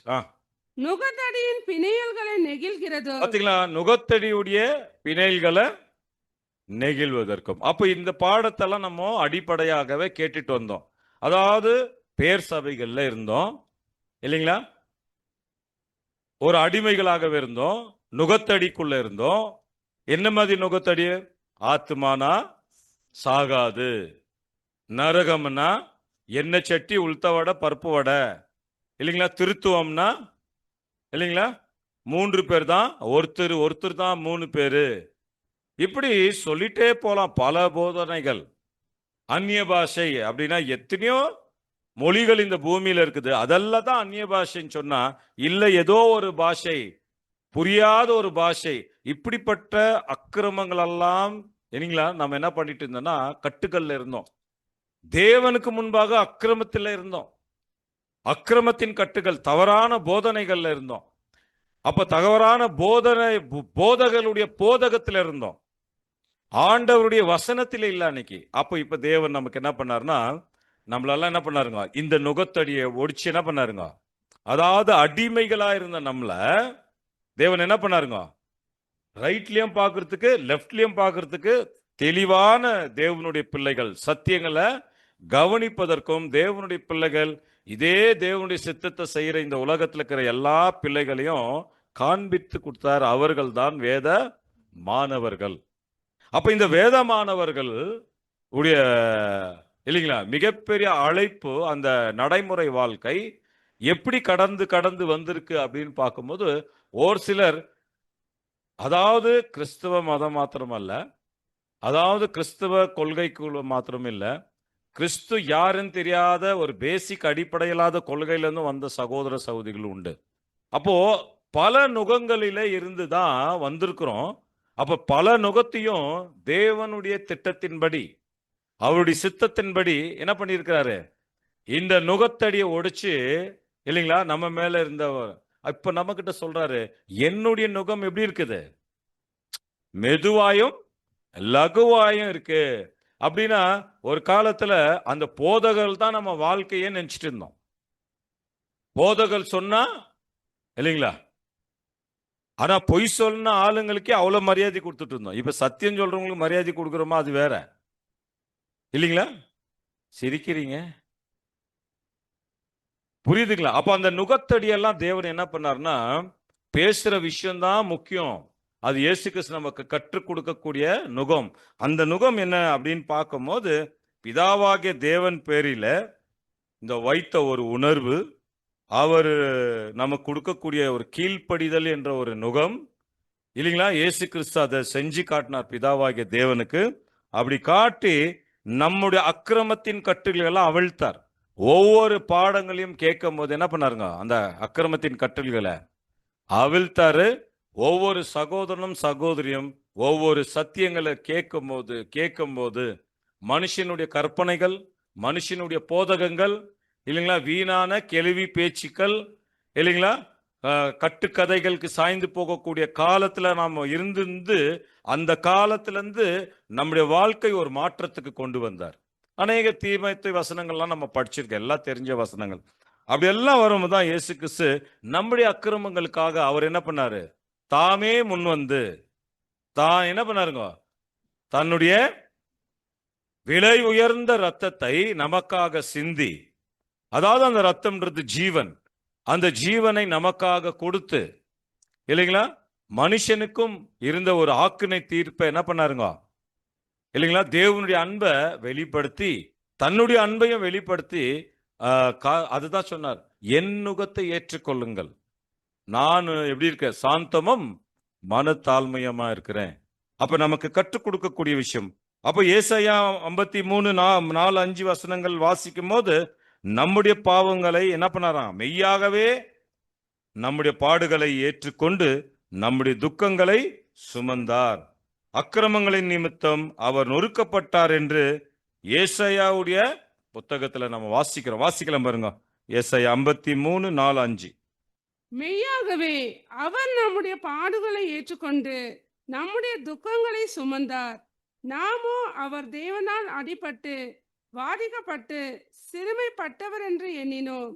நுகத்தடியின் பிணையல்களை நெகிழ்கிறது. பாத்தீங்களா? நுகத்தடியுடைய பிணைல்களை நெகிழ்வதற்கும். அப்ப இந்த பாடத்தெல்லாம் நம்ம அடிப்படையாகவே கேட்டுட்டு வந்தோம். அதாவது பேர் சபைகள்ல இருந்தோம் இல்லைங்களா, ஒரு அடிமைகளாகவே இருந்தோம், நுகத்தடிக்குள்ள இருந்தோம். என்ன மாதிரி நுகத்தடி? ஆத்துமானா சாகாது, நரகம்னா எண்ணெய் சட்டி உளுத்த வடை பருப்பு வடை இல்லைங்களா, திருத்துவம்னா இல்லைங்களா 3 பேர் தான், ஒருத்தர் தான் 3 பேரு. இப்படி சொல்லிட்டே போலாம் பல போதனைகள். அந்நிய பாஷை அப்படின்னா எத்தனையோ மொழிகள் இந்த பூமியில இருக்குது, அதெல்லாம் தான் அந்நிய பாஷைன்னு சொன்னா இல்ல ஏதோ ஒரு பாஷை, புரியாத ஒரு பாஷை. இப்படிப்பட்ட அக்கிரமங்கள் எல்லாம் இல்லைங்களா நம்ம என்ன பண்ணிட்டு இருந்தோம்னா கட்டுக்கள்ல இருந்தோம். தேவனுக்கு முன்பாக அக்கிரமத்தில் இருந்தோம், அக்கிரமத்தின் கட்டுகள், தவறான போதனைகள்ல இருந்தோம். அப்ப தவறான போதகருடைய போதகத்துல இருந்தோம். ஆண்டவருடைய வசனத்திலே இல்ல அன்னைக்கு. அப்ப இப்ப தேவன் நமக்கு என்ன பண்ணாருன்னா, நம்மளெல்லாம் என்ன பண்ணாருங்க, இந்த நுகத்தடியை ஒடிச்சு என்ன பண்ணாருங்க, அதாவது அடிமைகளா இருந்த நம்மள தேவன் என்ன பண்ணாருங்க, ரைட்லயும் பார்க்கிறதுக்கு லெஃப்ட்லயும் பார்க்கிறதுக்கு தெளிவான தேவனுடைய பிள்ளைகள் சத்தியங்களை கவனிப்பதற்கும், தேவனுடைய பிள்ளைகள் இதே தேவனுடைய சித்தத்தை செய்யற இந்த உலகத்துல இருக்கிற எல்லா பிள்ளைகளையும் காண்பித்து கொடுத்தார். அவர்கள் தான் வேத மாணவர்கள். அப்ப இந்த வேத மாணவர்கள் உடைய இல்லைங்களா மிகப்பெரிய அழைப்பு, அந்த நடைமுறை வாழ்க்கை எப்படி கடந்து கடந்து வந்திருக்கு அப்படின்னு பார்க்கும்போது, ஒரு சிலர் அதாவது கிறிஸ்தவ மதம் மாத்திரமல்ல, அதாவது கிறிஸ்தவ கொள்கைக்குள்ள மாத்திரம் இல்ல, கிறிஸ்து யாருன்னு தெரியாத ஒரு பேசிக் அடிப்படையில்லாத கொள்கையிலிருந்து வந்த சகோதர சகோதரிகள் உண்டு. அப்போ பல நுகங்களிலே இருந்து தான் வந்திருக்கிறோம். அப்ப பல நுகத்தையும் தேவனுடைய திட்டத்தின்படி, அவருடைய சித்தத்தின்படி என்ன பண்ணியிருக்கிறாரு, இந்த நுகத்தடியை ஒடிச்சு இல்லைங்களா நம்ம மேல இருந்த இப்ப நம்ம கிட்ட சொல்றாரு, என்னுடைய நுகம் எப்படி இருக்குது, மெதுவாயும் லகுவாயும் இருக்கு. அப்படின்னா ஒரு காலத்துல அந்த போதகர்கள் தான் நம்ம வாழ்க்கையே நினைச்சிட்டு இருந்தோம். போதகர்கள் சொன்னா இல்லைங்களா, ஆனா பொய் சொன்ன ஆளுங்களுக்கே அவ்வளவு மரியாதை கொடுத்துட்டு இருந்தோம். இப்ப சத்தியம் சொல்றவங்களுக்கு மரியாதை கொடுக்குறோமா, அது வேற இல்லைங்களா. சிரிக்கிறீங்க, புரியுதுங்களா? அப்ப அந்த நுகத்தடியெல்லாம் தேவன் என்ன பண்ணாருன்னா, பேசுற விஷயம்தான் முக்கியம். அது இயேசு கிறிஸ்து நமக்கு கற்றுக் கொடுக்கக்கூடிய நுகம். அந்த நுகம் என்ன அப்படின்னு பார்க்கும்போது, பிதாவாகிய தேவன் பேரில இந்த வைத்த ஒரு உணர்வு, அவர் நமக்கு கொடுக்கக்கூடிய ஒரு கீழ்ப்படிதல் என்ற ஒரு நுகம் இல்லைங்களா. இயேசு கிறிஸ்து அதை செஞ்சு காட்டினார் பிதாவாகிய தேவனுக்கு. அப்படி காட்டி நம்முடைய அக்கிரமத்தின் கட்டுகளை எல்லாம் அவிழ்த்தார். ஒவ்வொரு பாடங்களையும் கேட்கும் போது என்ன பண்ணாருங்க, அந்த அக்கிரமத்தின் கட்டுகளை அவிழ்த்தாரு. ஒவ்வொரு சகோதரனும் சகோதரியும் ஒவ்வொரு சத்தியங்களை கேட்கும்போது மனுஷனுடைய கற்பனைகள், மனுஷனுடைய போதகங்கள் இல்லைங்களா, வீணான கேள்வி பேச்சுக்கள் இல்லைங்களா, கட்டுக்கதைகளுக்கு சாய்ந்து போகக்கூடிய காலத்துல நாம இருந்து அந்த காலத்திலிருந்து நம்முடைய வாழ்க்கை ஒரு மாற்றத்துக்கு கொண்டு வந்தார். அநேக தீமைத்து வசனங்கள்லாம் நம்ம படிச்சிருக்கோம், எல்லாம் தெரிஞ்ச வசனங்கள். அப்படி எல்லாம் வரும்போது தான் இயேசு கிறிஸ்து நம்முடைய அக்கிரமங்களுக்காக அவர் என்ன பண்ணாரு, தாமே முன் வந்து தான் என்ன பண்ணாருங்க, தன்னுடைய விலை உயர்ந்த ரத்தத்தை நமக்காக சிந்தி, அதாவது அந்த ரத்தம்ன்றது ஜீவன், அந்த ஜீவனை நமக்காக கொடுத்து இல்லைங்களா, மனுஷனுக்கும் இருந்த ஒரு ஆக்கினை தீர்ப்பை என்ன பண்ணாருங்க இல்லைங்களா, தேவனுடைய அன்பை வெளிப்படுத்தி தன்னுடைய அன்பையும் வெளிப்படுத்தி அதுதான் சொன்னார், என் நுகத்தை ஏற்றுக்கொள்ளுங்கள், நான் எப்படி இருக்க சாந்தமும் மனத்தாழ்மையமா இருக்கிறேன். அப்ப நமக்கு கற்றுக் கொடுக்கக்கூடிய விஷயம். அப்ப ஏசாயா 53:4-5 வசனங்கள் வாசிக்கும் போது நம்முடைய பாவங்களை என்ன பண்ணாராம், மெய்யாகவே நம்முடைய பாடுகளை ஏற்றுக்கொண்டு நம்முடைய துக்கங்களை சுமந்தார், அக்கிரமங்களின் நிமித்தம் அவர் நொறுக்கப்பட்டார் என்று ஏசாயாவுடைய புத்தகத்துல நம்ம வாசிக்கலாம் பாருங்க. ஏசாயா 53:4-5. மெய்யாகவே அவர் நம்முடைய பாடுகளை ஏற்றுக்கொண்டு நம்முடைய துக்கங்களை சுமந்தார். நாமோ அவர் தேவனால் அடிபட்டு வாதிக்கப்பட்டு சிறுமைப்பட்டவர் என்று எண்ணினோம்.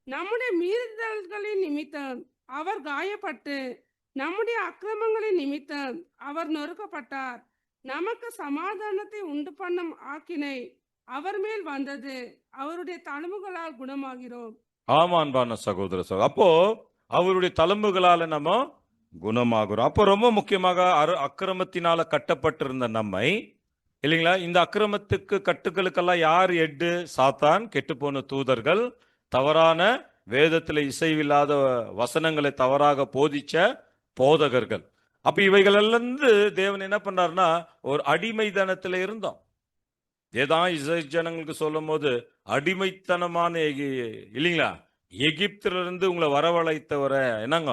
நம்முடைய மீறுதல்களின் நிமித்தம் அவர் காயப்பட்டு நம்முடைய அக்கிரமங்களின் நிமித்தம் அவர் நொறுக்கப்பட்டார். நமக்கு சமாதானத்தை உண்டு பண்ணும் ஆக்கினை அவர் மேல் வந்தது, அவருடைய தழும்புகளால் குணமாகிறோம். ஆமா அன்பான சகோதர சகோதரி, அப்போ அவருடைய தழும்புகளால நம்ம குணமாகிறோம். அப்போ ரொம்ப முக்கியமாக அக்கிரமத்தினால கட்டப்பட்டிருந்த நம்மை இல்லைங்களா, இந்த அக்கிரமத்துக்கு கட்டுகளுக்கெல்லாம் யார் எட்டு, சாத்தான், கெட்டுப்போன தூதர்கள், தவறான வேதத்துல இசைவில்லாத வசனங்களை தவறாக போதிச்ச போதகர்கள். அப்ப இவைகளெல்லாம் தேவன் என்ன பண்றாருன்னா, ஒரு அடிமைத்தனத்துல இருந்தோம். ஏதான் இசை ஜனங்களுக்கு சொல்லும் போது அடிமைத்தனமான இல்லைங்களா, எகிப்துல இருந்து உங்களை வரவழைத்தவர என்னங்க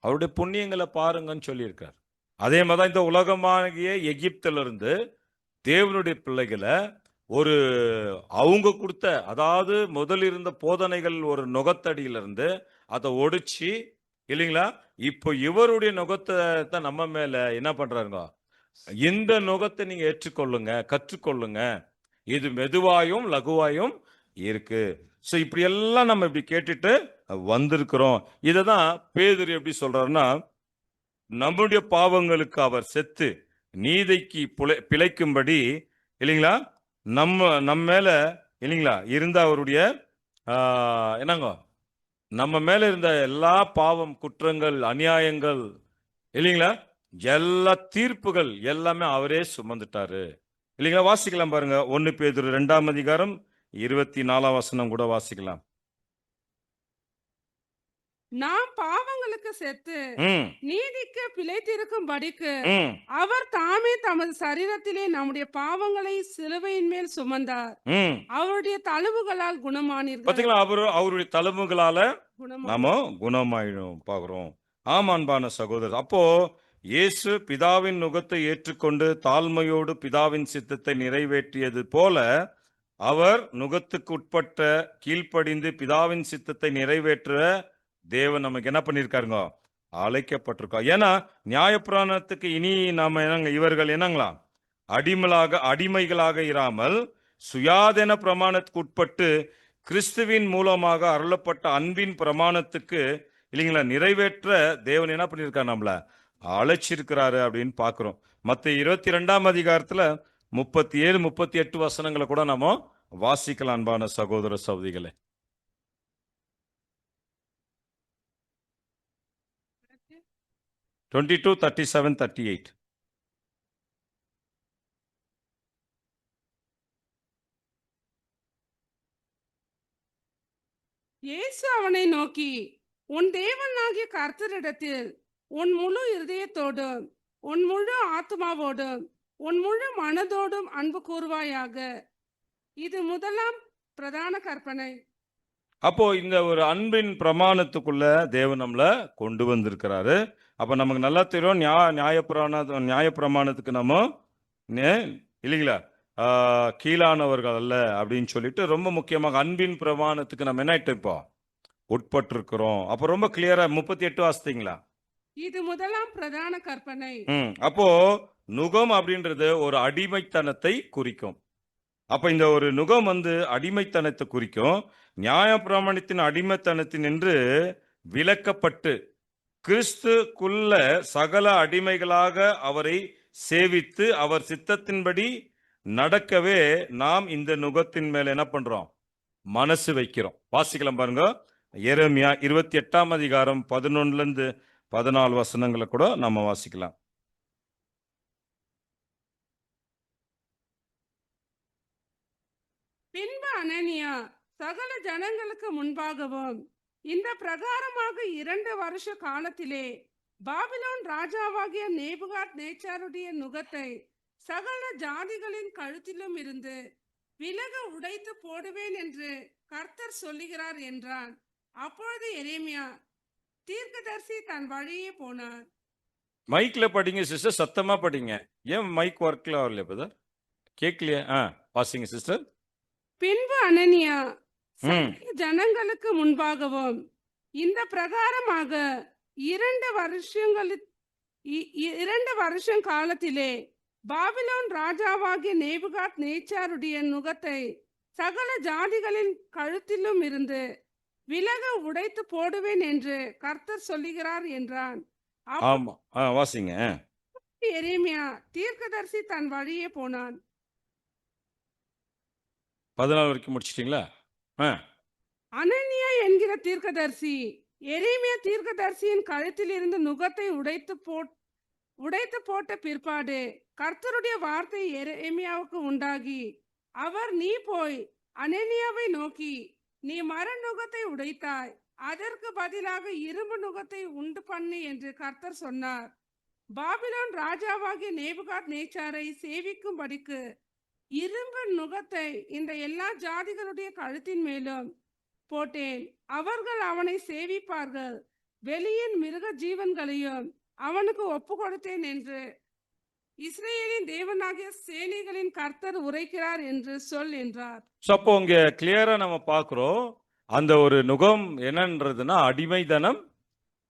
அவருடைய புண்ணியங்களை பாருங்கன்னு சொல்லியிருக்கார். அதே மாதிரிதான் இந்த உலகமாகிய எகிப்துல இருந்து தேவனுடைய பிள்ளைகளை ஒரு அவங்க கொடுத்த, அதாவது முதல் இருந்த போதனைகள் ஒரு நுகத்தடியிலிருந்து அதை ஒடிச்சு இல்லைங்களா இப்போ இவருடைய நுகத்தை தான் நம்ம மேல என்ன பண்றாருங்க, இந்த நுகத்தை நீங்க ஏற்றுக்கொள்ளுங்க, கற்றுக்கொள்ளுங்க, இது மெதுவாயும் லகுவாயும் இருக்கு. சோ இப்படி எல்லாம் நம்ம இப்படி கேட்டுட்டு வந்திருக்கிறோம். இததான் பேதுரு எப்படி சொல்றாருன்னா, நம்முடைய பாவங்களுக்கு அவர் செத்து நீதிக்கு பிழைக்கும்படி இல்லைங்களா, நம்ம மேல இல்லைங்களா இருந்த அவருடைய என்னங்க, நம்ம மேல இருந்த எல்லா பாவம் குற்றங்கள் அநியாயங்கள் இல்லைங்களா, எல்லா தீர்ப்புகள் எல்லாமே அவரே சுமந்துட்டாரு இல்லைங்களா. வாசிக்கலாம் பாருங்க, 1 பேதுரு 2ஆம் அதிகாரம் 24ஆம் வசனம் கூட வாசிக்கலாம். நாம் பாவங்களுக்கு செத்து ம் நீதிக்கு பிழைத்திருக்கும்படிக்கு ம் அவர் தாமே தமது சரீரத்திலே நம்முடைய பாவங்களை சிலுவையின் மேல் சுமந்தார். ம் அவருடைய தழுவுகளால் குணமானீர்கள். பாத்தீங்களா, அவருடைய தழும்புகளால குணமா நாம குணமாயிடும் பார்க்கிறோம். ஆம் அன்பான சகோதரர், அப்போ இயேசு பிதாவின் நுகத்தை ஏற்றுக்கொண்டு தாழ்மையோடு பிதாவின் சித்தத்தை நிறைவேற்றியது போல அவர் நுகத்துக்கு உட்பட்ட கீழ்ப்படிந்து பிதாவின் சித்தத்தை நிறைவேற்ற தேவன் நமக்கு என்ன பண்ணிருக்காருங்க, அழைக்கப்பட்டிருக்கோம். ஏன்னா நியாயப்பிரமாணத்துக்கு இனி நாம என்னங்க, இவர்கள் என்னங்களா அடிமைகளாக இராமல் சுயாதீன பிரமாணத்துக்கு உட்பட்டு கிறிஸ்துவின் மூலமாக அருளப்பட்ட அன்பின் பிரமாணத்துக்கு இல்லைங்களா நிறைவேற்ற தேவன் என்ன பண்ணிருக்காரு, நம்மள அழைச்சிருக்கிறாரு அப்படின்னு பாக்குறோம். மத்த 22ஆம் அதிகாரத்துல 37 38 வசனங்களை கூட நாம வாசிக்கலாம் அன்பான சகோதர சகோதரிகளே. 22, 37, 38. இயேசு அவனை நோக்கி, உன் தேவனாகிய கர்த்தரிடத்தில் உன் முழு இருதயத்தோடும் உன் முழு ஆத்மாவோடும் உன் முழு மனதோடும் அன்பு கூறுவாயாக. இது முதலாம் பிரதான கற்பனை. அப்போ இந்த ஒரு அன்பின் பிரமாணத்துக்குள்ள தேவன் நம்மள கொண்டு வந்திருக்கிறாரு. அப்ப நமக்கு நல்லா தெரியும், நியாயப்பிரமாணத்துக்கு நம்ம இல்லைங்களா கீழானவர்கள் அல்ல அப்படின்னு சொல்லிட்டு, ரொம்ப முக்கியமாக அன்பின் பிரமாணத்துக்கு நம்ம என்ன ஆயிட்டு இப்போ உட்பட்டிருக்கிறோம். அப்ப ரொம்ப கிளியரா 38 வாசித்தீங்களா? இது முதலாம் பிரதான கற்பனை. அப்போ நுகம் அப்படின்றது ஒரு அடிமைத்தனத்தை குறிக்கும். அப்ப இந்த ஒரு நுகம் அடிமைத்தனத்தை குறிக்கும். நியாயப்பிரமாணத்தின் அடிமைத்தனத்தின் என்று விலக்கப்பட்டு கிறிஸ்துக்குள்ள சகல அடிமைகளாக அவரை சேவித்து அவர் சித்தத்தின்படி நடக்கவே நாம் இந்த நுகத்தின் மேல என்ன பண்றோம், மனசு வைக்கிறோம். வாசிக்கலாம் பாருங்க, எரேமியா 28ஆம் அதிகாரம் 11 இருந்து 14 வசனங்களை கூட நம்ம வாசிக்கலாம். பின்பு அனனியா சகல ஜனங்களுக்கு முன்பாகவும் இந்த பிரகாரமாக 2 வருஷ காலத்திலே பாபிலோன் ராஜாவாகிய நேபுகாத் நேச்சாருடைய நுகத்தை சகல ஜாதிகளின் கழுத்திலும் இருந்து விலக உடைத்து போடுவேன் என்று கர்த்தர் சொல்லுகிறார் என்றான். அப்பொழுது எரேமியா தீர்க்கதரிசி தன் வழியே போனார். மைக்ல படிங்க சிஸ்டர், சத்தமா படிங்க. ஏன் மைக் ஒர்க்ல வரல பிரதர், கேட்கலையே? வாசிங்க சிஸ்டர். பின்பு அனனியா சகல ஜனங்களுக்கு முன்பாகவும் இந்த பிரகாரமாக 2 வருஷம் காலத்திலே பாபிலோன் ராஜாவாகிய நேபுகாத் நேச்சாருடைய நுகத்தை சகல ஜாதிகளின் கழுத்திலும் இருந்து விலக உடைத்து போடுவேன் என்று கர்த்தர் சொல்லுகிறார் என்றான். ஆமா, வாசிங்க. எரேமியா தீர்க்கதரிசி தன் வழியே போனான். 14 வரைக்கும் முடிச்சிட்டீங்களா? அனனியா என்கிற தீர்க்கதரிசி எரேமியா தீர்க்கதரிசியின் கழுத்தில் இருந்து நுகத்தை உடைத்து போட்ட பிற்பாடு கர்த்தருடைய வார்த்தை எரேமியாவுக்கு உண்டாகி, அவர் நீ போய் அனனியாவை நோக்கி, நீ மர நுகத்தை உடைத்தாய், அதற்கு பதிலாக இரும்பு நுகத்தை உண்டு பண்ணு என்று கர்த்தர் சொன்னார். பாபிலோன் ராஜாவாகிய நேபுகாத் நேச்சாரை சேவிக்கும்படிக்கு இரும்பு நுகத்தை இந்த எல்லா ஜாதிகளுடைய கழுத்தின் மேலும் போட்டேன். அவர்கள் அவனை சேவிப்பார்கள். வெளியின் மிருக ஜீவன்களையும் அவனுக்கு ஒப்பு கொடுத்தேன் என்று இஸ்ரேலின் தேவனாகிய சேனைகளின் கர்த்தர் உரைக்கிறார் என்று சொல் என்றார். அப்போ இங்க கிளியரா நம்ம பார்க்கிறோம், அந்த ஒரு நுகம் என்னன்றதுன்னா அடிமைத்தனம்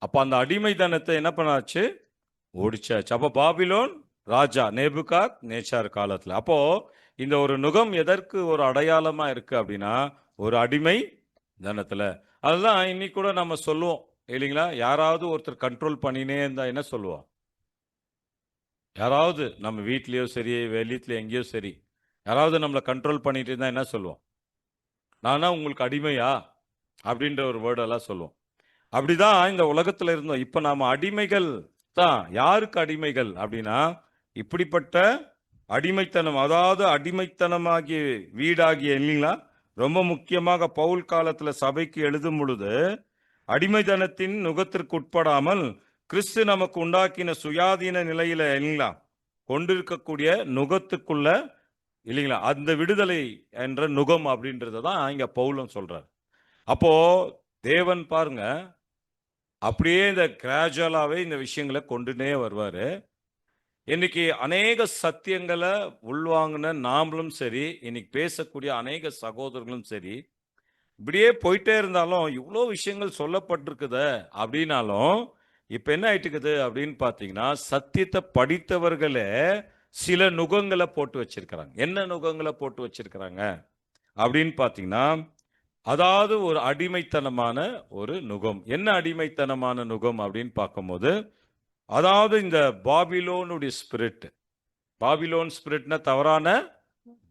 அப்ப அந்த அடிமைத்தனத்தை என்ன பண்ணாச்சு? ஓடிச்சாச்சு. அப்ப பாபிலோன் ராஜா நேபுகாத் நேச்சார் காலத்துல. அப்போ இந்த ஒரு நுகம் எதற்கு ஒரு அடையாளமா இருக்கு அப்படின்னா, ஒரு அடிமை தனத்துல. அதுதான் இன்னைக்கு கூட நம்ம சொல்லுவோம் இல்லைங்களா? யாராவது ஒருத்தர் கண்ட்ரோல் பண்ணினே இருந்தா என்ன சொல்லுவோம்? யாராவது நம்ம வீட்லயோ சரி, வெளியில எங்கேயோ சரி, யாராவது நம்மளை கண்ட்ரோல் பண்ணிட்டு இருந்தா என்ன சொல்லுவோம்? நானா உங்களுக்கு அடிமையா? அப்படின்ற ஒரு வேர்டெல்லாம் சொல்லுவோம். அப்படிதான் இந்த உலகத்துல இருந்தோம். இப்ப நாம அடிமைகள் தான். யாருக்கு அடிமைகள் அப்படின்னா, இப்படிப்பட்ட அடிமைத்தனம், அதாவது அடிமைத்தனமாகிய வீடாகிய இல்லைங்களா? ரொம்ப முக்கியமாக பவுல் காலத்துல சபைக்கு எழுதும் பொழுது, அடிமைத்தனத்தின் நுகத்திற்கு உட்படாமல் கிறிஸ்து நமக்கு உண்டாக்கின சுயாதீன நிலையில இல்லைங்களா கொண்டிருக்கக்கூடிய நுகத்துக்குள்ள இல்லைங்களா அந்த விடுதலை என்ற நுகம் அப்படின்றத தான் இங்க பவுலும் சொல்றார். அப்போ தேவன் பாருங்க, அப்படியே இந்த கிராஜுவலாவே இந்த விஷயங்களை கொண்டுனே வருவாரு. இன்னைக்கு அநேக சத்தியங்களை உள்வாங்கின நாமளும் சரி, இன்னைக்கு பேசக்கூடிய அநேக சகோதரர்களும் சரி, இப்படியே போயிட்டே இருந்தாலும் இவ்வளோ விஷயங்கள் சொல்லப்பட்டிருக்குது அப்படின்னாலும், இப்ப என்ன ஆயிட்டு இருக்குது அப்படின்னு பாத்தீங்கன்னா, சத்தியத்தை படித்தவர்களே சில நுகங்களை போட்டு வச்சிருக்கிறாங்க. என்ன நுகங்களை போட்டு வச்சிருக்கிறாங்க அப்படின்னு பாத்தீங்கன்னா, அதாவது ஒரு அடிமைத்தனமான ஒரு நுகம். என்ன அடிமைத்தனமான நுகம் அப்படின்னு பார்க்கும்போது, அதாவது இந்த பாபிலோனுடைய ஸ்பிரிட், பாபிலோன் ஸ்பிரிட்னா தவறான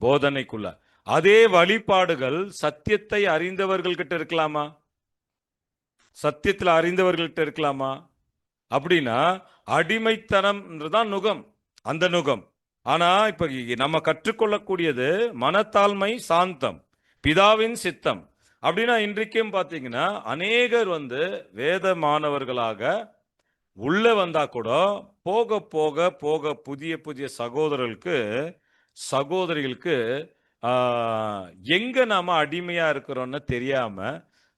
போதனைக்குள்ள அதே வழிபாடுகள் சத்தியத்தை அறிந்தவர்கள் கிட்ட இருக்கலாமா? சத்தியத்தில் அறிந்தவர்கள்ட்ட இருக்கலாமா? அப்படின்னா அடிமைத்தனம்ன்றதான் நுகம், அந்த நுகம். ஆனா இப்ப நம்ம கற்றுக்கொள்ளக்கூடியது மனத்தாழ்மை, சாந்தம், பிதாவின் சித்தம். அப்படின்னா இன்றைக்கும் பாத்தீங்கன்னா அநேகர் வேத மாணவர்களாக உள்ள வந்தா கூட போக போக போக புதிய புதிய சகோதரர்களுக்கு சகோதரிகளுக்கு எங்க நாம அடிமையா இருக்கிறோம்னு தெரியாம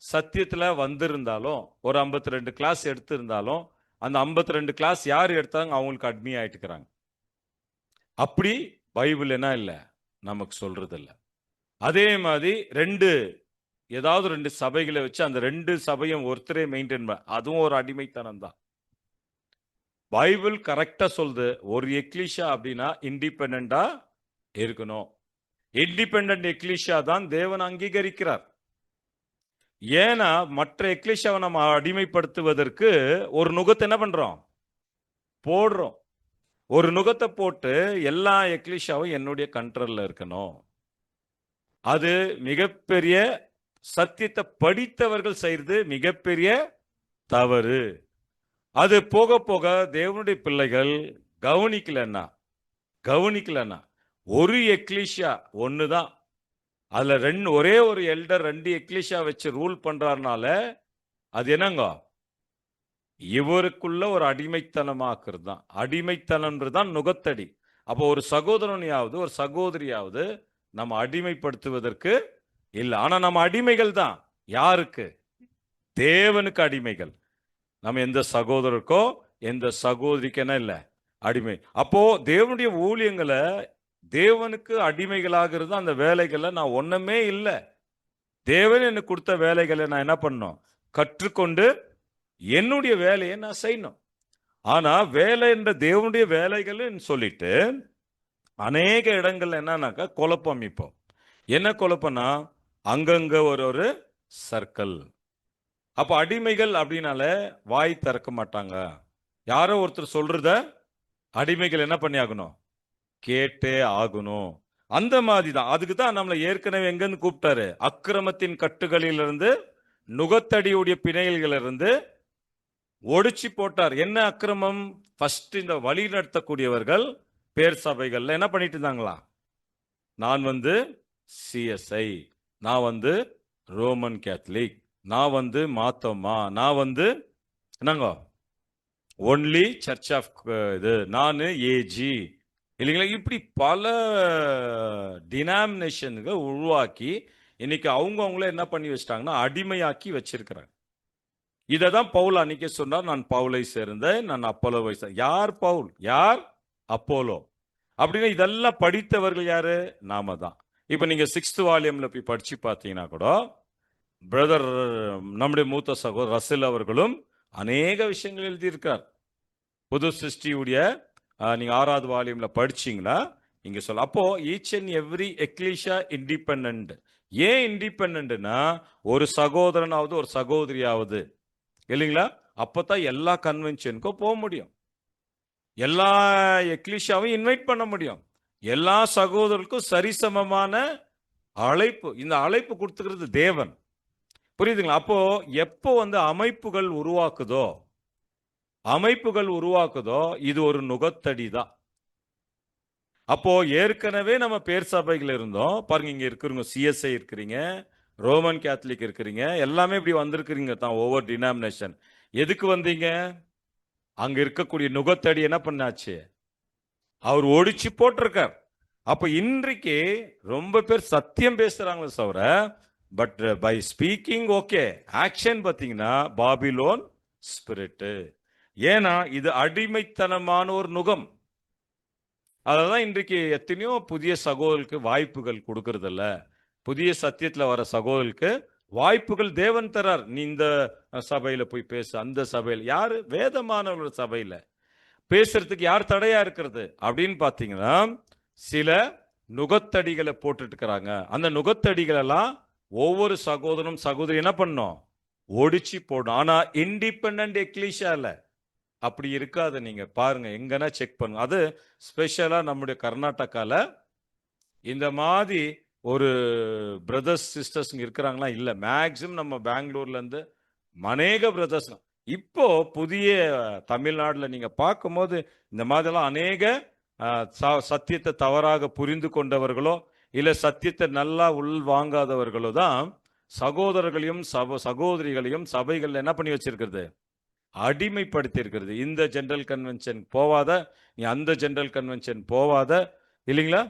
சத்தியத்துல வந்திருந்தாலும் ஒரு 52 கிளாஸ் எடுத்திருந்தாலும் அந்த 52 கிளாஸ் யார் எடுத்தாங்க அவங்களுக்கு அடிமையாயிட்டு இருக்கிறாங்க. அப்படி பைபிள் என்ன இல்ல நமக்கு சொல்றது இல்ல. அதே மாதிரி ஏதாவது 2 சபைகளை வச்சு அந்த 2 சபையும் ஒருத்தரே மெயின்டைன் அதுவும் ஒரு அடிமைத்தனம் தான். பைபிள் கரெக்டா சொல்லுது, ஒரு எக்லிஷா அப்படின்னா இண்டிபெண்டா இருக்கணும். இண்டிபெண்டன்ட் எக்லிஷா தான் தேவன் அங்கீகரிக்கிறார். ஏன்னா மற்ற எக்லிஷாவை நம்ம அடிமைப்படுத்துவதற்கு ஒரு நுகத்தை என்ன பண்றோம்? போடுறோம். ஒரு நுகத்தை போட்டு எல்லா எக்லிஷாவும் என்னுடைய கண்ட்ரோல்ல இருக்கணும். அது மிகப்பெரிய சத்தியத்தை படித்தவர்கள் செய்யறது மிகப்பெரிய தவறு. அது போக போக தேவனுடைய பிள்ளைகள் கவனிக்கலன்னா ஒரு எக்லிஷா ஒண்ணுதான், அதுல ஒரே ஒரு எல்டர் 2 எக்லிஷா வச்சு ரூல் பண்றாருனால அது என்னங்க? இவருக்குள்ள ஒரு அடிமைத்தனமாக்குறது தான். அடிமைத்தனம்ன்றதுதான் நுகத்தடி. அப்போ ஒரு சகோதரனையாவது ஒரு சகோதரியாவது நம்ம அடிமைப்படுத்துவதற்கு இல்லை. ஆனா நம்ம அடிமைகள் தான். யாருக்கு? தேவனுக்கு அடிமைகள். நம்ம எந்த சகோதரருக்கோ எந்த சகோதரிக்கு என்ன இல்லை அடிமை. அப்போ தேவனுடைய ஊழியங்களை தேவனுக்கு அடிமைகளாகிறது அந்த வேலைகளை நான் ஒண்ணுமே இல்லை. தேவன் எனக்கு கொடுத்த வேலைகளை நான் என்ன பண்ணணும்? கற்றுக்கொண்டு என்னுடைய வேலையை நான் செய்யணும். ஆனா வேலை என்ற தேவனுடைய வேலைகள் சொல்லிட்டு அநேக இடங்கள்ல என்னன்னாக்கா குழப்பம். இப்போ என்ன குழப்பம்னா அங்கங்க ஒரு சர்க்கிள். அப்ப அடிமைகள் அப்படின்னால வாய் திறக்க மாட்டாங்க. யாரோ ஒருத்தர் சொல்றத அடிமைகள் என்ன பண்ணி ஆகணும்? கேட்டே ஆகணும். அந்த மாதிரி தான். அதுக்கு தான் நம்மளை ஏற்கனவே எங்கன்னு கூப்பிட்டாரு? அக்கிரமத்தின் கட்டுகளிலிருந்து நுகத்தடியுடைய பிணைகளிலிருந்து ஒடிச்சு போட்டார். என்ன அக்கிரமம்? ஃபர்ஸ்ட் இந்த வழி நடத்தக்கூடியவர்கள் பேர் சபைகள்ல என்ன பண்ணிட்டு இருந்தாங்களா? நான் சிஎஸ்ஐ, நான் ரோமன் கேத்தலிக், நான் மாத்தோமா, நான் என்னங்க ஒன்லி சர்ச் ஆஃப் இது, நான் ஏஜி இல்லைங்களா? இப்படி பல டினாமினேஷன்கள் உருவாக்கி இன்னைக்கு அவங்கள என்ன பண்ணி வச்சிட்டாங்கன்னா அடிமையாக்கி வச்சிருக்கிறாங்க. இதை தான் பவுல் அன்னைக்கு சொன்னார், நான் பவுலை சேர்ந்தேன், நான் அப்போலோவை சேர்ந்தேன். யார் பவுல், யார் அப்போலோ அப்படின்னா இதெல்லாம் படித்தவர்கள் யாரு? நாம தான். இப்ப நீங்க 6th வால்யூம்ல போய் படிச்சு பார்த்தீங்கன்னா கூட பிரதர் நம்முடைய மூத்த சகோதரர் ரசல் அவர்களும் அநேக விஷயங்கள் எழுதியிருக்கார். புது சிருஷ்டியுடைய நீங்க 6வது வால்யூம்ல படிச்சீங்களா இங்க சொல்ல. அப்போ each and every ecclesia independent. ஏன் இண்டிபெண்டன்ட்னா ஒரு சகோதரனாவது ஒரு சகோதரியாவது இல்லைங்களா, அப்பதான் எல்லா கன்வென்ஷனுக்கும் போக முடியும், எல்லா எக்லீஷியாவையும் இன்வைட் பண்ண முடியும், எல்லா சகோதரருக்கும் சரிசமமான அழைப்பு. இந்த அழைப்பு கொடுத்துக்கிறது தேவன். புரியுதுங்களா? அப்போ எப்போ அமைப்புகள் உருவாக்குதோ இது ஒரு நுகத்தடி தான். அப்போ ஏற்கனவே நம்ம பேர் சபைகள் இருந்தோம் பாருங்க. இங்க இருக்கிறவங்க சிஎஸ்ஐ இருக்கிறீங்க, ரோமன் கேத்தலிக் இருக்கிறீங்க, எல்லாமே இப்படி வந்திருக்கிறீங்க தான் ஒவ்வொரு டினாமினேஷன். எதுக்கு வந்தீங்க? அங்க இருக்கக்கூடிய நுகத்தடி என்ன பண்ணாச்சு? அவர் ஒடிச்சு போட்டிருக்கார். அப்ப இன்றைக்கு ரொம்ப பேர் சத்தியம் பேசுறாங்களே தவிர, but by speaking okay, action பாத்தீங்கன்னா பாபிலோன் ஸ்பிரிட். ஏன்னா இது அடிமைத்தனமான ஒரு நுகம். அததான் இன்றைக்கு எத்தனையோ புதிய சகோதரருக்கு வாய்ப்புகள் கொடுக்கறதில்ல. புதிய சத்தியத்துல வர சகோதரருக்கு வாய்ப்புகள் தேவன் தரார். நீ இந்த சபையில போய் பேசு, அந்த சபையில. யாரு? வேதமானவர்கள் சபையில பேசுறதுக்கு யார் தடையா இருக்கிறது அப்படின்னு பாத்தீங்கன்னா சில நுகத்தடிகளை போட்டுட்டு இருக்கிறாங்க. அந்த நுகத்தடிகள் எல்லாம் ஒவ்வொரு சகோதரனும் சகோதரி என்ன பண்ணும்? ஒடிச்சு போடும். ஆனா இண்டிபெண்டன்ட் எக்லீஷியால அப்படி இருக்காது. நீங்க பாருங்க, எங்கன்னா செக் பண்ணுங்க. அது ஸ்பெஷலா நம்முடைய கர்நாடகால இந்த மாதிரி ஒரு பிரதர்ஸ் சிஸ்டர்ஸ் இருக்கிறாங்களா? இல்ல. மேக்சிமம் நம்ம பெங்களூர்ல இருந்து அநேக பிரதர்ஸ். இப்போ புதிய தமிழ்நாடுல நீங்க பார்க்கும்போது இந்த மாதிரிலாம் அநேக சத்தியத்தை தவறாக புரிந்து கொண்டவர்களோ இல்ல சத்தியத்தை நல்லா உள் வாங்காதவர்களோ தான் சகோதரர்களையும் சகோதரிகளையும் சபைகள் என்ன பண்ணி வச்சிருக்கிறது? அடிமைப்படுத்தி இருக்கிறது. இந்த ஜெனரல் கன்வென்ஷன் போவாத, நீ அந்த ஜெனரல் கன்வென்ஷன் போவாத, இல்லைங்களா,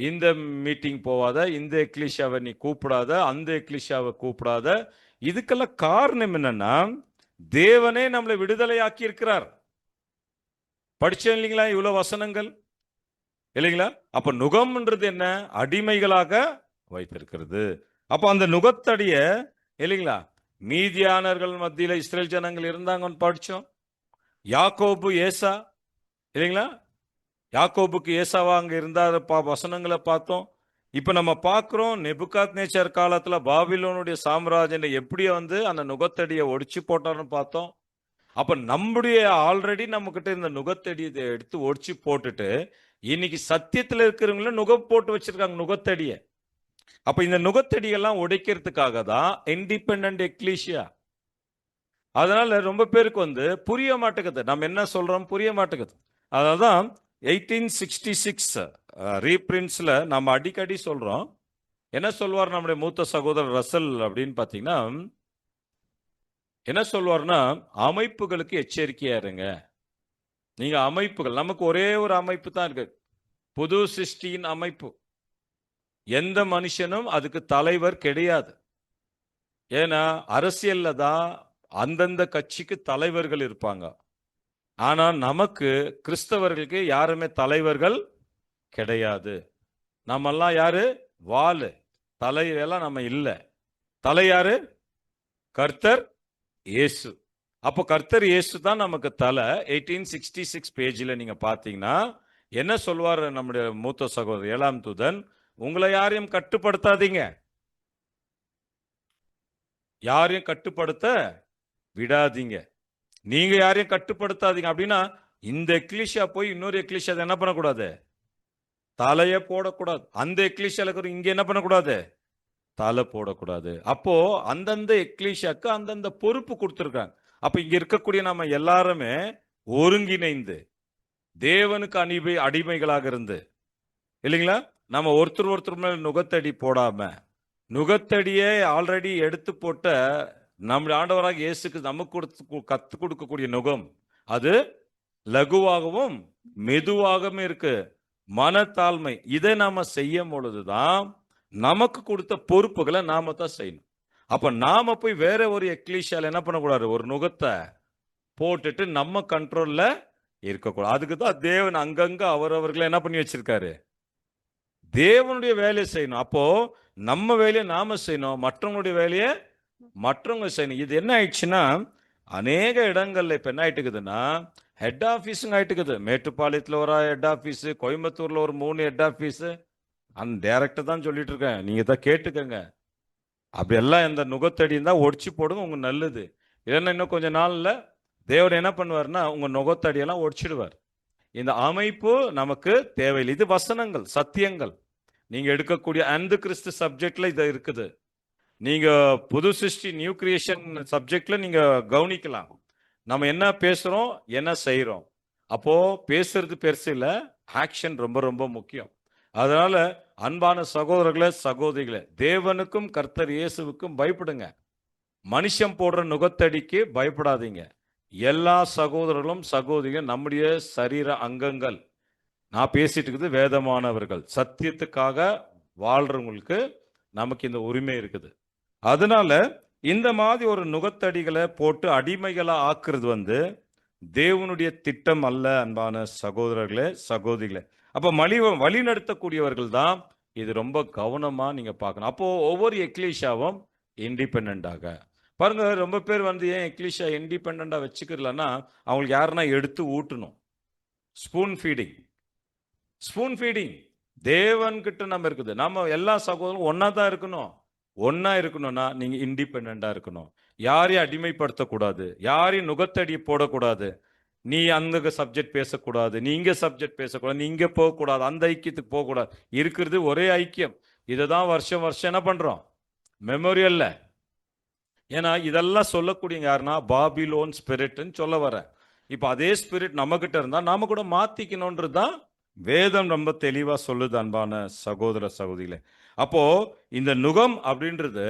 இந்த மீட்டிங் போவாத, இந்த எக்லிஷியாவை நீ கூப்பிடாத, அந்த எக்லிஷியாவை கூப்பிடாத. இதுக்கெல்லாம் காரணம் என்னன்னா தேவனே நம்மளை விடுதலையாக்கி இருக்கிறார். படிச்சோம் இல்லைங்களா இவ்வளவு வசனங்கள், இல்லைங்களா? அப்ப நுகம்ன்றது என்ன? அடிமைகளாக வைத்திருக்கிறது. அப்ப அந்த நுகத்தடிய, இல்லைங்களா, மீதியானர்கள் மத்தியில இஸ்ரேல் ஜனங்கள் இருந்தாங்கன்னு படிச்சோம். யாக்கோபு ஏசா, இல்லைங்களா, யாக்கோபுக்கு ஏசாவா அங்க இருந்தார் வசனங்களை பார்த்தோம். இப்ப நம்ம பார்க்கிறோம் நெபுகாத் நேச்சர் காலத்துல பாபிலோனுடைய சாம்ராஜ்யம் எப்படி அந்த நுகத்தடியை ஒடிச்சு போட்டார்னு பார்த்தோம். அப்ப நம்முடைய ஆல்ரெடி நம்ம கிட்ட இந்த நுகத்தடியை எடுத்து ஒடிச்சு போட்டுட்டு இன்னைக்கு சத்தியத்துல இருக்கிறவங்கள நுகம் போட்டு வச்சிருக்காங்க நுகத்தடிய. அப்ப இந்த நுகத்தடியெல்லாம் உடைக்கிறதுக்காக தான் இண்டிபெண்டன்ட் எக்லீஷியா. அதனால ரொம்ப பேருக்கு புரிய மாட்டேங்குது, நம்ம என்ன சொல்றோம் புரிய மாட்டேங்குது. அதான் 1866 ரீபிரிண்ட்ஸ்ல நம்ம அடிக்கடி சொல்றோம். என்ன சொல்வார் நம்முடைய மூத்த சகோதரர் ரசல் அப்படின்னு பாத்தீங்கன்னா, என்ன சொல்வார்னா, அமைப்புகளுக்கு எச்சரிக்கையா இருங்க. நீங்க அமைப்புகள், நமக்கு ஒரே ஒரு அமைப்பு தான் இருக்கு, புது சிருஷ்டியின் அமைப்பு. எந்த மனுஷனும் அதுக்கு தலைவர் கிடையாது. ஏன்னா அரசியல்ல தான் அந்தந்த கட்சிக்கு தலைவர்கள் இருப்பாங்க. ஆனா நமக்கு கிறிஸ்தவர்களுக்கு யாருமே தலைவர்கள் கிடையாது. நம்மெல்லாம் யாரு? வாலு. தலையெல்லாம் நம்ம இல்ல. தலை யாரு? கர்த்தர் இயேசு. அப்போ கர்த்தர் இயேசு தான் நமக்கு தலை. 1866 பேஜ்ல நீங்க பாத்தீங்கன்னா என்ன சொல்வார் நம்முடைய மூத்த சகோதரர் 7ஆம் தூதன்? உங்களை யாரையும் கட்டுப்படுத்தாதீங்க, யாரையும் கட்டுப்படுத்த விடாதீங்க, நீங்க யாரையும் கட்டுப்படுத்தாதீங்க. அப்படின்னா இந்த எக்லிஷியா போய் இன்னொரு எக்லிஷியா என்ன பண்ணக்கூடாது? தலைய போடக்கூடாது. அந்த எக்லிஷியால இங்க என்ன பண்ணக்கூடாது? தலை போடக்கூடாது. அப்போ அந்தந்த எக்லிஷியாக்கு அந்தந்த பொறுப்பு கொடுத்திருக்காங்க. அப்ப இங்க இருக்கக்கூடிய நம்ம எல்லாருமே ஒருங்கிணைந்து தேவனுக்கு அடிமைகளாக இருந்து, இல்லைங்களா, நம்ம ஒருத்தர் மேல நுகத்தடி போடாம, நுகத்தடியே ஆல்ரெடி எடுத்து போட்ட நம்முடைய ஆண்டவராக இயேசுக்கு நமக்கு கத்து கொடுக்கக்கூடிய நுகம் அது லகுவாகவும் மெதுவாகவும் இருக்கு. மனத்தாழ்மை. இதை நாம செய்யும் பொழுதுதான் நமக்கு கொடுத்த பொறுப்புகளை நாம தான் செய்யணும். அப்ப நாம போய் வேற ஒரு எக்லீஷியால என்ன பண்ணக்கூடாது? ஒரு நுகத்தை போட்டுட்டு நம்ம கண்ட்ரோல்ல இருக்கக்கூடாது. அதுக்கு தான் தேவன் அங்கங்க அவரவர்களை என்ன பண்ணி வச்சிருக்காரு? தேவனுடைய வேலையை செய்யணும். அப்போ நம்ம வேலையை நாம செய்யணும், மற்றவங்களுடைய வேலையை மற்றவங்க செய்யணும். இது என்ன ஆயிடுச்சுன்னா அநேக இடங்கள்ல இப்ப என்ன ஆயிட்டு இருக்குதுன்னா, ஹெட் ஆபீஸுங்க ஆயிட்டு இருக்குது. மேட்டுப்பாளையத்துல ஒரு ஹெட் ஆபீஸ், கோயம்புத்தூர்ல ஒரு 3 ஹெட் ஆபீஸ். அந்த டைரக்டர் தான் சொல்லிட்டு இருக்கேன். நீங்க தான் கேட்டுக்கங்க. அப்படி எல்லாம் இந்த நுகத்தடி இருந்தா ஒடிச்சு போடுங்க, உங்க நல்லது. இல்லைன்னா இன்னும் கொஞ்ச நாள்ல தேவன் என்ன பண்ணுவாருன்னா உங்க நுகத்தடியெல்லாம் ஒடிச்சிடுவார். இந்த அமைப்பு நமக்கு தேவையில்லை. இது வசனங்கள், சத்தியங்கள். நீங்க எடுக்கக்கூடிய அந்த கிறிஸ்து சப்ஜெக்ட்ல இது இருக்குது. நீங்க புது சிருஷ்டி நியூ கிரியேஷன் சப்ஜெக்ட்ல நீங்க கவனிக்கலாம். நம்ம என்ன பேசுறோம், என்ன செய்றோம். அப்போ பேசுறது பெருசு இல்ல, ஆக்ஷன் ரொம்ப ரொம்ப முக்கியம். அதனால அன்பான சகோதரர்களே, சகோதரிகளே, தேவனுக்கும் கர்த்தர் இயேசுவுக்கும் பயப்படுங்க. மனுஷன் போடுற நுகத்தடிக்கு பயப்படாதீங்க. எல்லா சகோதரர்களும் சகோதரிகளும் நம்முடைய சரீர அங்கங்கள். நான் பேசிட்டு இருக்குது வேதமானவர்கள். சத்தியத்துக்காக வாழ்றவங்களுக்கு நமக்கு இந்த உரிமை இருக்குது. அதனால இந்த மாதிரி ஒரு நுகத்தடிகளை போட்டு அடிமைகளா ஆக்குறது தேவனுடைய திட்டம் அல்ல. அன்பான சகோதரர்களே, சகோதரிகளே, அப்ப வழி நடத்தக்கூடியவர்கள் தான் இது ரொம்ப கவனமா நீங்க பார்க்கணும். அப்போ ஒவ்வொரு எக்லீஷாவும் இண்டிபெண்டாக பாருங்க. ரொம்ப பேர் ஏன் எக்லீஷா இண்டிபெண்டா வச்சுக்கலன்னா அவங்களுக்கு யாருன்னா எடுத்து ஊட்டணும். ஸ்பூன் ஃபீடிங் தேவன் கிட்ட நம்ம இருக்குது. நம்ம எல்லா சகோதரரும் ஒன்னா தான் இருக்கணும். ஒன்னா இருக்கணும்னா நீங்க இண்டிபெண்டா இருக்கணும். யாரையும் அடிமைப்படுத்தக்கூடாது, யாரையும் நுகத்தடி போடக்கூடாது. நீ அந்த சப்ஜெக்ட் பேசக்கூடாது, நீ இங்க சப்ஜெக்ட் பேசக்கூடாது, நீ இங்க போகக்கூடாது, அந்த ஐக்கியத்துக்கு போகக்கூடாது. இருக்கிறது ஒரே ஐக்கியம். இதுதான் வருஷம் வருஷம் என்ன பண்றோம் மெமோரியல்ல. ஏன்னா இதெல்லாம் சொல்லக்கூடிய யாருன்னா பாபிலோன் ஸ்பிரிட்னு சொல்ல வர. இப்ப அதே ஸ்பிரிட் நம்ம கிட்ட இருந்தா நாம கூட மாத்திக்கணும்ன்றதுதான் வேதம் ரொம்ப தெளிவா சொல்லுது. அன்பான சகோதர சகோதரிகளே, அப்போ இந்த நுகம் அப்படின்றது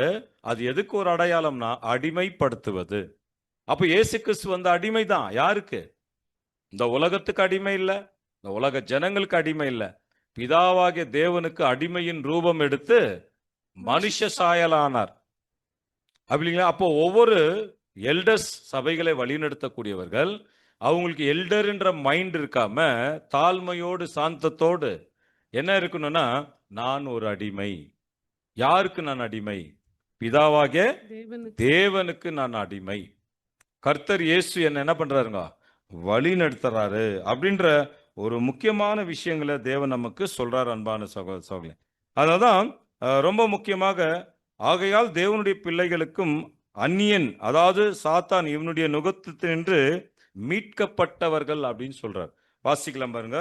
அது எதுக்கு ஒரு அடையாளம்னா அடிமைப்படுத்துவது. அப்போ இயேசு கிறிஸ்து அடிமை தான். யாருக்கு? இந்த உலகத்துக்கு அடிமை இல்ல, இந்த உலக ஜனங்களுக்கு அடிமை இல்ல, பிதாவாகிய தேவனுக்கு அடிமையின் ரூபம் எடுத்து மனுஷ சாயலானார். அப்படிங்களா? அப்போ ஒவ்வொரு எல்டர்ஸ் சபைகளை வழிநடத்தக்கூடியவர்கள் அவங்களுக்கு எல்டர் என்ற மைண்ட் இருக்காம தாழ்மையோடு சாந்தத்தோடு என்ன இருக்கணும்னா, நான் ஒரு அடிமை. யாருக்கு நான் அடிமை? பிதாவாகிய தேவனுக்கு நான் அடிமை. கர்த்தர் இயேசு என்ன பண்றாருங்க? வழி நடத்துறாரு அப்படின்ற ஒரு முக்கியமான விஷயங்களை தேவன் நமக்கு சொல்றாரு. அன்பான சகோதர சகோதரி, அதனால்தான் ரொம்ப முக்கியமாக ஆகையால் தேவனுடைய பிள்ளைகளுக்கும் அந்நியன், அதாவது சாத்தான் இவனுடைய நுகத்தினின்று மீட்கப்பட்டவர்கள் அப்படின்னு சொல்றார். வாசிக்கலாம் பாருங்க.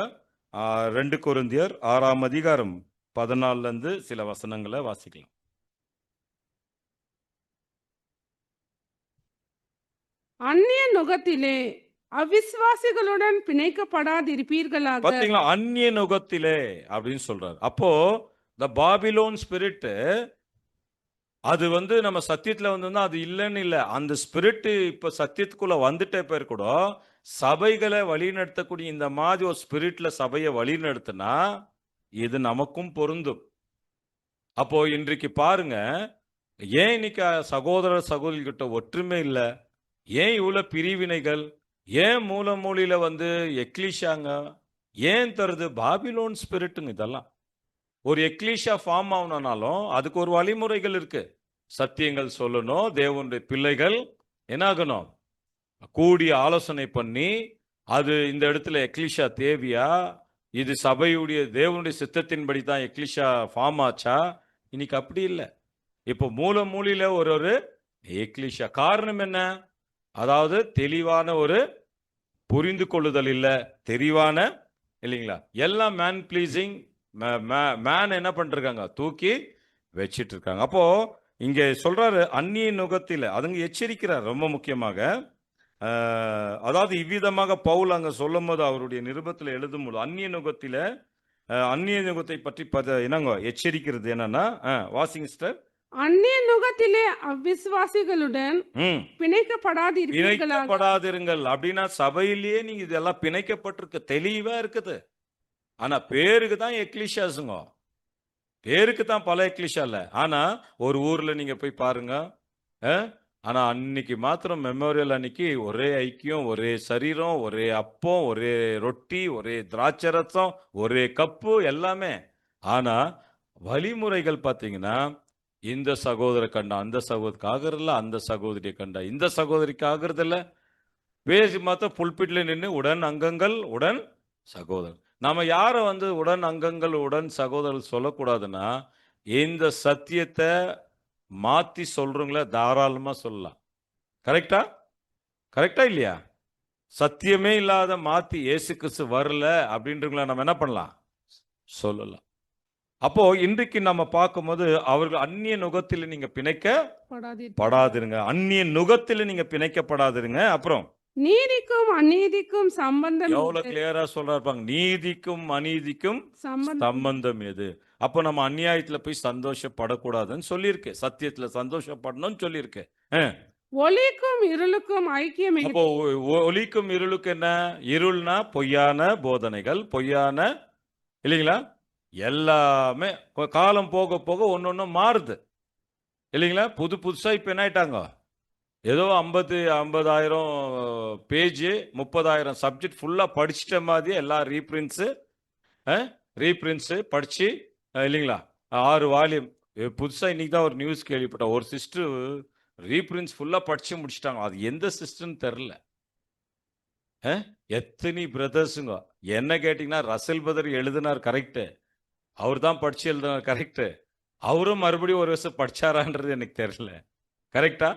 2 கொரிந்தியர் 6ஆம் அதிகாரம் 14 இருந்து சில வசனங்களை வாசிக்கலாம். அந்நிய நுகத்திலே அவிசுவாசிகளுடன் பிணைக்கப்படாதிருப்பீர்களாக. பாத்தீங்களா? அந்நிய நுகத்திலே அப்படின்னு சொல்றாரு. அப்போ இந்த பாபிலோன் ஸ்பிரிட் அது நம்ம சத்தியத்துல அது இல்லைன்னு இல்லை. அந்த ஸ்பிரிட் இப்ப சத்தியத்துக்குள்ள வந்துட்ட பேர் கூட சபைகளை வழி நடத்தக்கூடிய இந்த மாதிரி ஒரு ஸ்பிரிட்ல சபையை வழி நடத்தினா இது நமக்கும் பொருந்தும். அப்போ இன்றைக்கு பாருங்க, ஏன் இன்னைக்கு சகோதர சகோதரிகிட்ட ஒற்றுமை இல்லை? ஏன் இவ்வளவு பிரிவினைகள்? ஏன் மூலையில எக்லீஷாங்க ஏன் தருது? பாபிலோன் ஸ்பிரிட்டுங்க இதெல்லாம். ஒரு எக்லீஷா ஃபார்ம் ஆகணும்னாலும் அதுக்கு ஒரு வழிமுறைகள் இருக்கு. சத்தியங்கள் சொல்லணும். தேவனுடைய பிள்ளைகள் என்ன ஆகணும்? கூடி ஆலோசனை பண்ணி அது இந்த இடத்துல எக்லீஷா தேவையா, இது சபையுடைய தேவனுடைய சித்தத்தின்படி தான் எக்லீஷா ஃபார்ம் ஆச்சா? இன்னைக்கு அப்படி இல்லை. இப்போ மூலையில ஒரு எக்லீஷா. காரணம் என்ன? அதாவது தெளிவான ஒரு புரிந்து கொள்ளுதல் இல்ல, தெளிவான இல்லைங்களா? எல்லாம் மேன் பிளீசிங், மேன் என்ன பண்ணிருக்காங்க? தூக்கி வச்சிட்டு இருக்காங்க. அப்போ இங்க சொல்றாரு அந்நிய நுகத்தில, அதுங்க எச்சரிக்கிறார் ரொம்ப முக்கியமாக. அதாவது இவ்விதமாக பவுல் அங்க சொல்லும் போது அவருடைய நிருபத்தில் எழுதும் போது அந்நிய நுகத்தில, அந்நிய நுகத்தை பற்றி என்னங்க எச்சரிக்கிறது என்னன்னா, வாசிங் சிஸ்டர். அந்நிய நுகத்திலே அவிசுவாசிகளுடன் பிணைக்கப்படாதிருங்கள் அப்படின்னா சபையிலேயே நீங்க இதெல்லாம் பிணைக்கப்பட்டிருக்க தெளிவா இருக்குது. ஆனா பேருக்கு தான் எக்லிஷாஸுங்க, பேருக்கு தான் பல எக்லிஷா இல்ல. ஆனா ஒரு ஊர்ல நீங்க போய் பாருங்க, ஆனா அன்னைக்கு மாத்திரம் மெமோரியல் அன்னைக்கு ஒரே ஐக்கியம், ஒரே சரீரம், ஒரே அப்பம், ஒரே ரொட்டி, ஒரே திராட்சை ரசம், ஒரே கப்பு எல்லாமே. ஆனா வழிமுறைகள் பாத்தீங்கன்னா இந்த சகோதர கண்டா அந்த சகோதரிக்கு ஆகிறதில்ல, அந்த சகோதரியை கண்டா இந்த சகோதரிக்கு ஆகிறதில்ல. பேசி மாத்த புல்பிட்ல நின்று உடன் அங்கங்கள் உடன் சகோதரர். நாம யாரை உடன் அங்கங்கள் உடன் சகோதரர் சொல்லக்கூடாதுன்னா, இந்த சத்தியத்தை மாத்தி சொல்றவங்கள தாராளமா சொல்லலாம். கரெக்டா? கரெக்டா இல்லையா? சத்தியமே இல்லாத மாத்தி இயேசு கிறிஸ்து வரல அப்படின்றவங்கள நம்ம என்ன பண்ணலாம்? சொல்லலாம். அப்போ இன்றைக்கு நம்ம பார்க்கும்போது அவர்கள் அந்நிய நுகத்தில் நீங்க படாதீர். பிணைக்கப்படாதிருங்க. அந்நிய நுகத்தில் நீங்க பிணைக்கப்படாதிருங்க. அப்புறம் நீதிக்கும் அநீதிக்கும் சம்பந்தம் எவ்வளவு எது? கிளியரா சொல்றாங்க. நீதிக்கும் அநீதிக்கும் சம்பந்தம் சம்பந்தம் எது? அப்போ நம்ம அநியாயத்துல போய் சந்தோஷப்படக்கூடாதுன்னு சொல்லியிருக்கு. சத்தியத்துல சந்தோஷப்படணும்னு சொல்லியிருக்கு. ஒளிக்கும் இருளுக்கும் ஐக்கியம் அப்போ எது? ஒளிக்கும் இருளுக்கு என்ன? இருள்னா பொய்யான போதனைகள், பொய்யான இல்லைங்களா? எல்லாமே காலம் போக போக ஒன்னொன்னு மாறுது இல்லைங்களா? புதுசா இப்ப என்ன ஆயிட்டாங்க? ஏதோ 50,000 பேஜ் 30,000 சப்ஜெக்ட் ஃபுல்லா படிச்சிட்ட மாதிரி எல்லா ரீப்ரின்ட்ஸ் படிச்சு இல்லைங்களா? 6 வால்யூம். புதுசா இன்னைக்கு தான் ஒரு நியூஸ் கேள்விப்பட்டேன். ஒரு சிஸ்டர் ரீப்ரின்ட்ஸ் ஃபுல்லா படிச்சு முடிச்சிட்டாங்க. அது எந்த சிஸ்டர்னு தெரியல. எத்தனை பிரதர்ஸுங்க. என்ன கேட்டீங்கன்னா ரசல் பிரதர் எழுதினார் கரெக்ட். அவர் தான் படிச்சு எழுதினார் கரெக்ட். அவரும் மறுபடியும் ஒரு வருஷம் படிச்சாரான்றது எனக்கு தெரியல. கரெக்டா?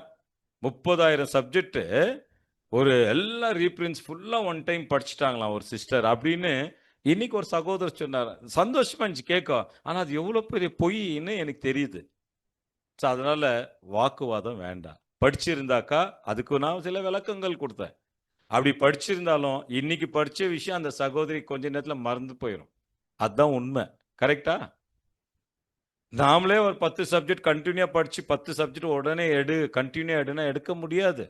30,000 சப்ஜெக்ட் ஒரு எல்லா ரீப்ரின்ட்ஸ் ஃபுல்லா ஒன் டைம் படிச்சுட்டாங்களாம் ஒரு சிஸ்டர் அப்படின்னு இன்னைக்கு ஒரு சகோதரர் சொன்னார். சந்தோஷமா இருந்துச்சு கேட்க. ஆனா அது எவ்வளவு பெரிய பொய்ன்னு எனக்கு தெரியுது. ஸோ அதனால வாக்குவாதம் வேண்டாம். படிச்சிருந்தாக்கா அதுக்கு நான் சில விளக்கங்கள் கொடுத்தேன். அப்படி படிச்சிருந்தாலும் இன்னைக்கு படிச்ச விஷயம் அந்த சகோதரி கொஞ்ச நேரத்துல மறந்து போயிடும். அதுதான் உண்மை. கரெக்டா? நாமளே ஒரு 10 சப்ஜெக்ட் கண்டினியூ படிச்சு 10 சப்ஜெக்ட் உடனே கண்டினியூ எடுனா எடுக்க முடியாது.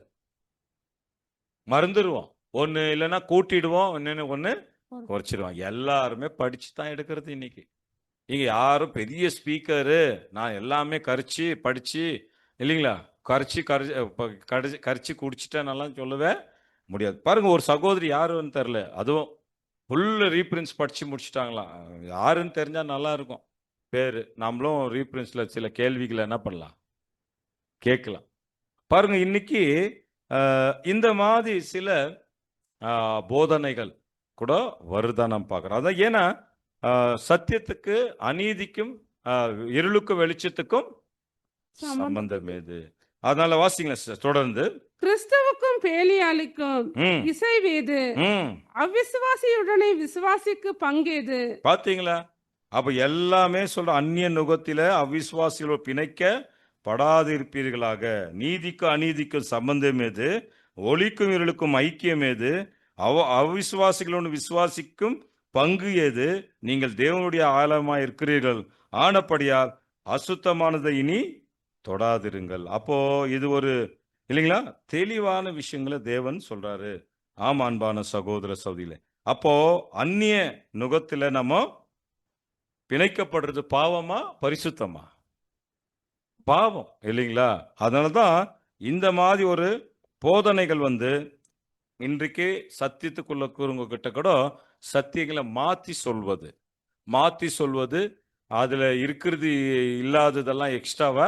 மறந்துடுவோம். ஒன்னு இல்லைன்னா கூட்டிடுவோம், ஒன்னு குறைச்சிடுவோம். எல்லாருமே படிச்சு தான் எடுக்கிறது இன்னைக்கு. இங்க யாரும் பெரிய ஸ்பீக்கரு நான் எல்லாமே கரிச்சு படிச்சு இல்லைங்களா? கரிச்சு குடிச்சிட்டேன்னெல்லாம் சொல்லவே முடியாது. பாருங்க ஒரு சகோதரி யாருன்னு தெரியல. அதுவும் ஃபுல் ரீப்ரின்ட்ஸ் படிச்சு முடிச்சிட்டாங்களாம். யாருன்னு தெரிஞ்சா நல்லா இருக்கும். பேரு நம்மளும் ரீப்ரின்ட்ஸ்ல சில கேள்விகளை என்ன பண்ணலாம்? கேட்கலாம். பாருங்க இன்னைக்கு இந்த மாதிரி சில போதனைகள் கூட வருதான் நம்ம பார்க்கிறோம். அதான் ஏன்னா சத்தியத்துக்கு அநீதிக்கும் இருளுக்கும் வெளிச்சத்துக்கும் சம்பந்தம் ஏது? அதனால வாசிங்களேன் sister, தொடர்ந்து. கிறிஸ்துவுக்கும் பேலியாளுக்கும் ம், இசைவேது. ம். அவ்விசுவாசியுடனே விசுவாசிக்கு பங்கேது. பாத்தீங்களா? அப்ப எல்லாமே சொல்ற அந்நிய நுகத்தில அவிசுவாசிகளோடு பிணைக்க படாதிருப்பீர்களாக. நீதிக்கு அநீதிக்கும் சம்பந்தம் ஏது? ஒளிக்கும் இருளுக்கும் ஐக்கியம் ஏது? அவிசுவாசிகளோடு விசுவாசிக்கும் பங்கு ஏது? நீங்கள் தேவனுடைய ஆலயமாய் இருக்கிறீர்கள். ஆனபடியால் அசுத்தமானதை இனி தொடாதிருங்கள். அப்போ இது ஒரு இல்லைங்களா? தெளிவான விஷயங்களை தேவன் சொல்றாரு. ஆமா அன்பான சகோதர சகோதரிகளே. அப்போ அந்நிய நுகத்துல நம்ம பிணைக்கப்படுறது பாவமா பரிசுத்தமா? பாவம் இல்லைங்களா? அதனாலதான் இந்த மாதிரி ஒரு போதனைகள் இன்றைக்கு சத்தியத்துக்குள்ள கூறுங்க கிட்ட கூட சத்தியங்களை மாத்தி சொல்வது அதுல இருக்கிறது இல்லாததெல்லாம் எக்ஸ்ட்ராவா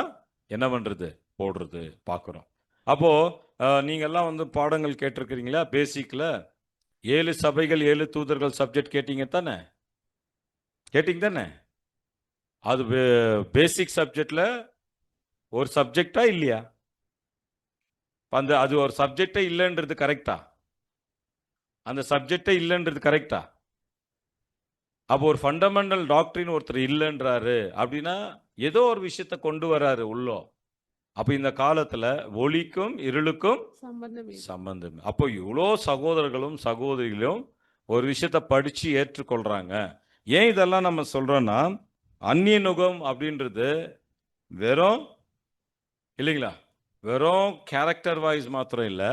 என்ன பண்றது போடுறது பார்க்கிறோம். அப்போ நீங்க எல்லாம் பாடங்கள் கேட்டிருக்கிறீங்களா? பேசிக்ல 7 சபைகள் 7 தூதர்கள் சப்ஜெக்ட் கேட்டீங்க தானே? அது பேசிக் சப்ஜெக்ட்ல ஒரு சப்ஜெக்டா இல்லையா? அது ஒரு சப்ஜெக்டே இல்லைன்றது கரெக்டா? அந்த சப்ஜெக்டே இல்லைன்றது கரெக்டா? அப்போ ஒரு ஃபண்டமெண்டல் டாக்டரின் ஒருத்தர் இல்லைன்றாரு அப்படின்னா ஏதோ ஒரு விஷயத்தை கொண்டு வராரு உள்ளோ. அப்ப இந்த காலத்துல ஒளிக்கும் இருளுக்கும் சம்பந்தம். அப்போ இவ்வளோ சகோதரர்களும் சகோதரிகளும் ஒரு விஷயத்த படிச்சு ஏற்றுக்கொள்றாங்க. ஏன் இதெல்லாம் நம்ம சொல்றோம்னா அந்நிய நுகம் அப்படின்றது வெறும் இல்லைங்களா? வெறும் கேரக்டர் வைஸ் மாத்திரம் இல்ல,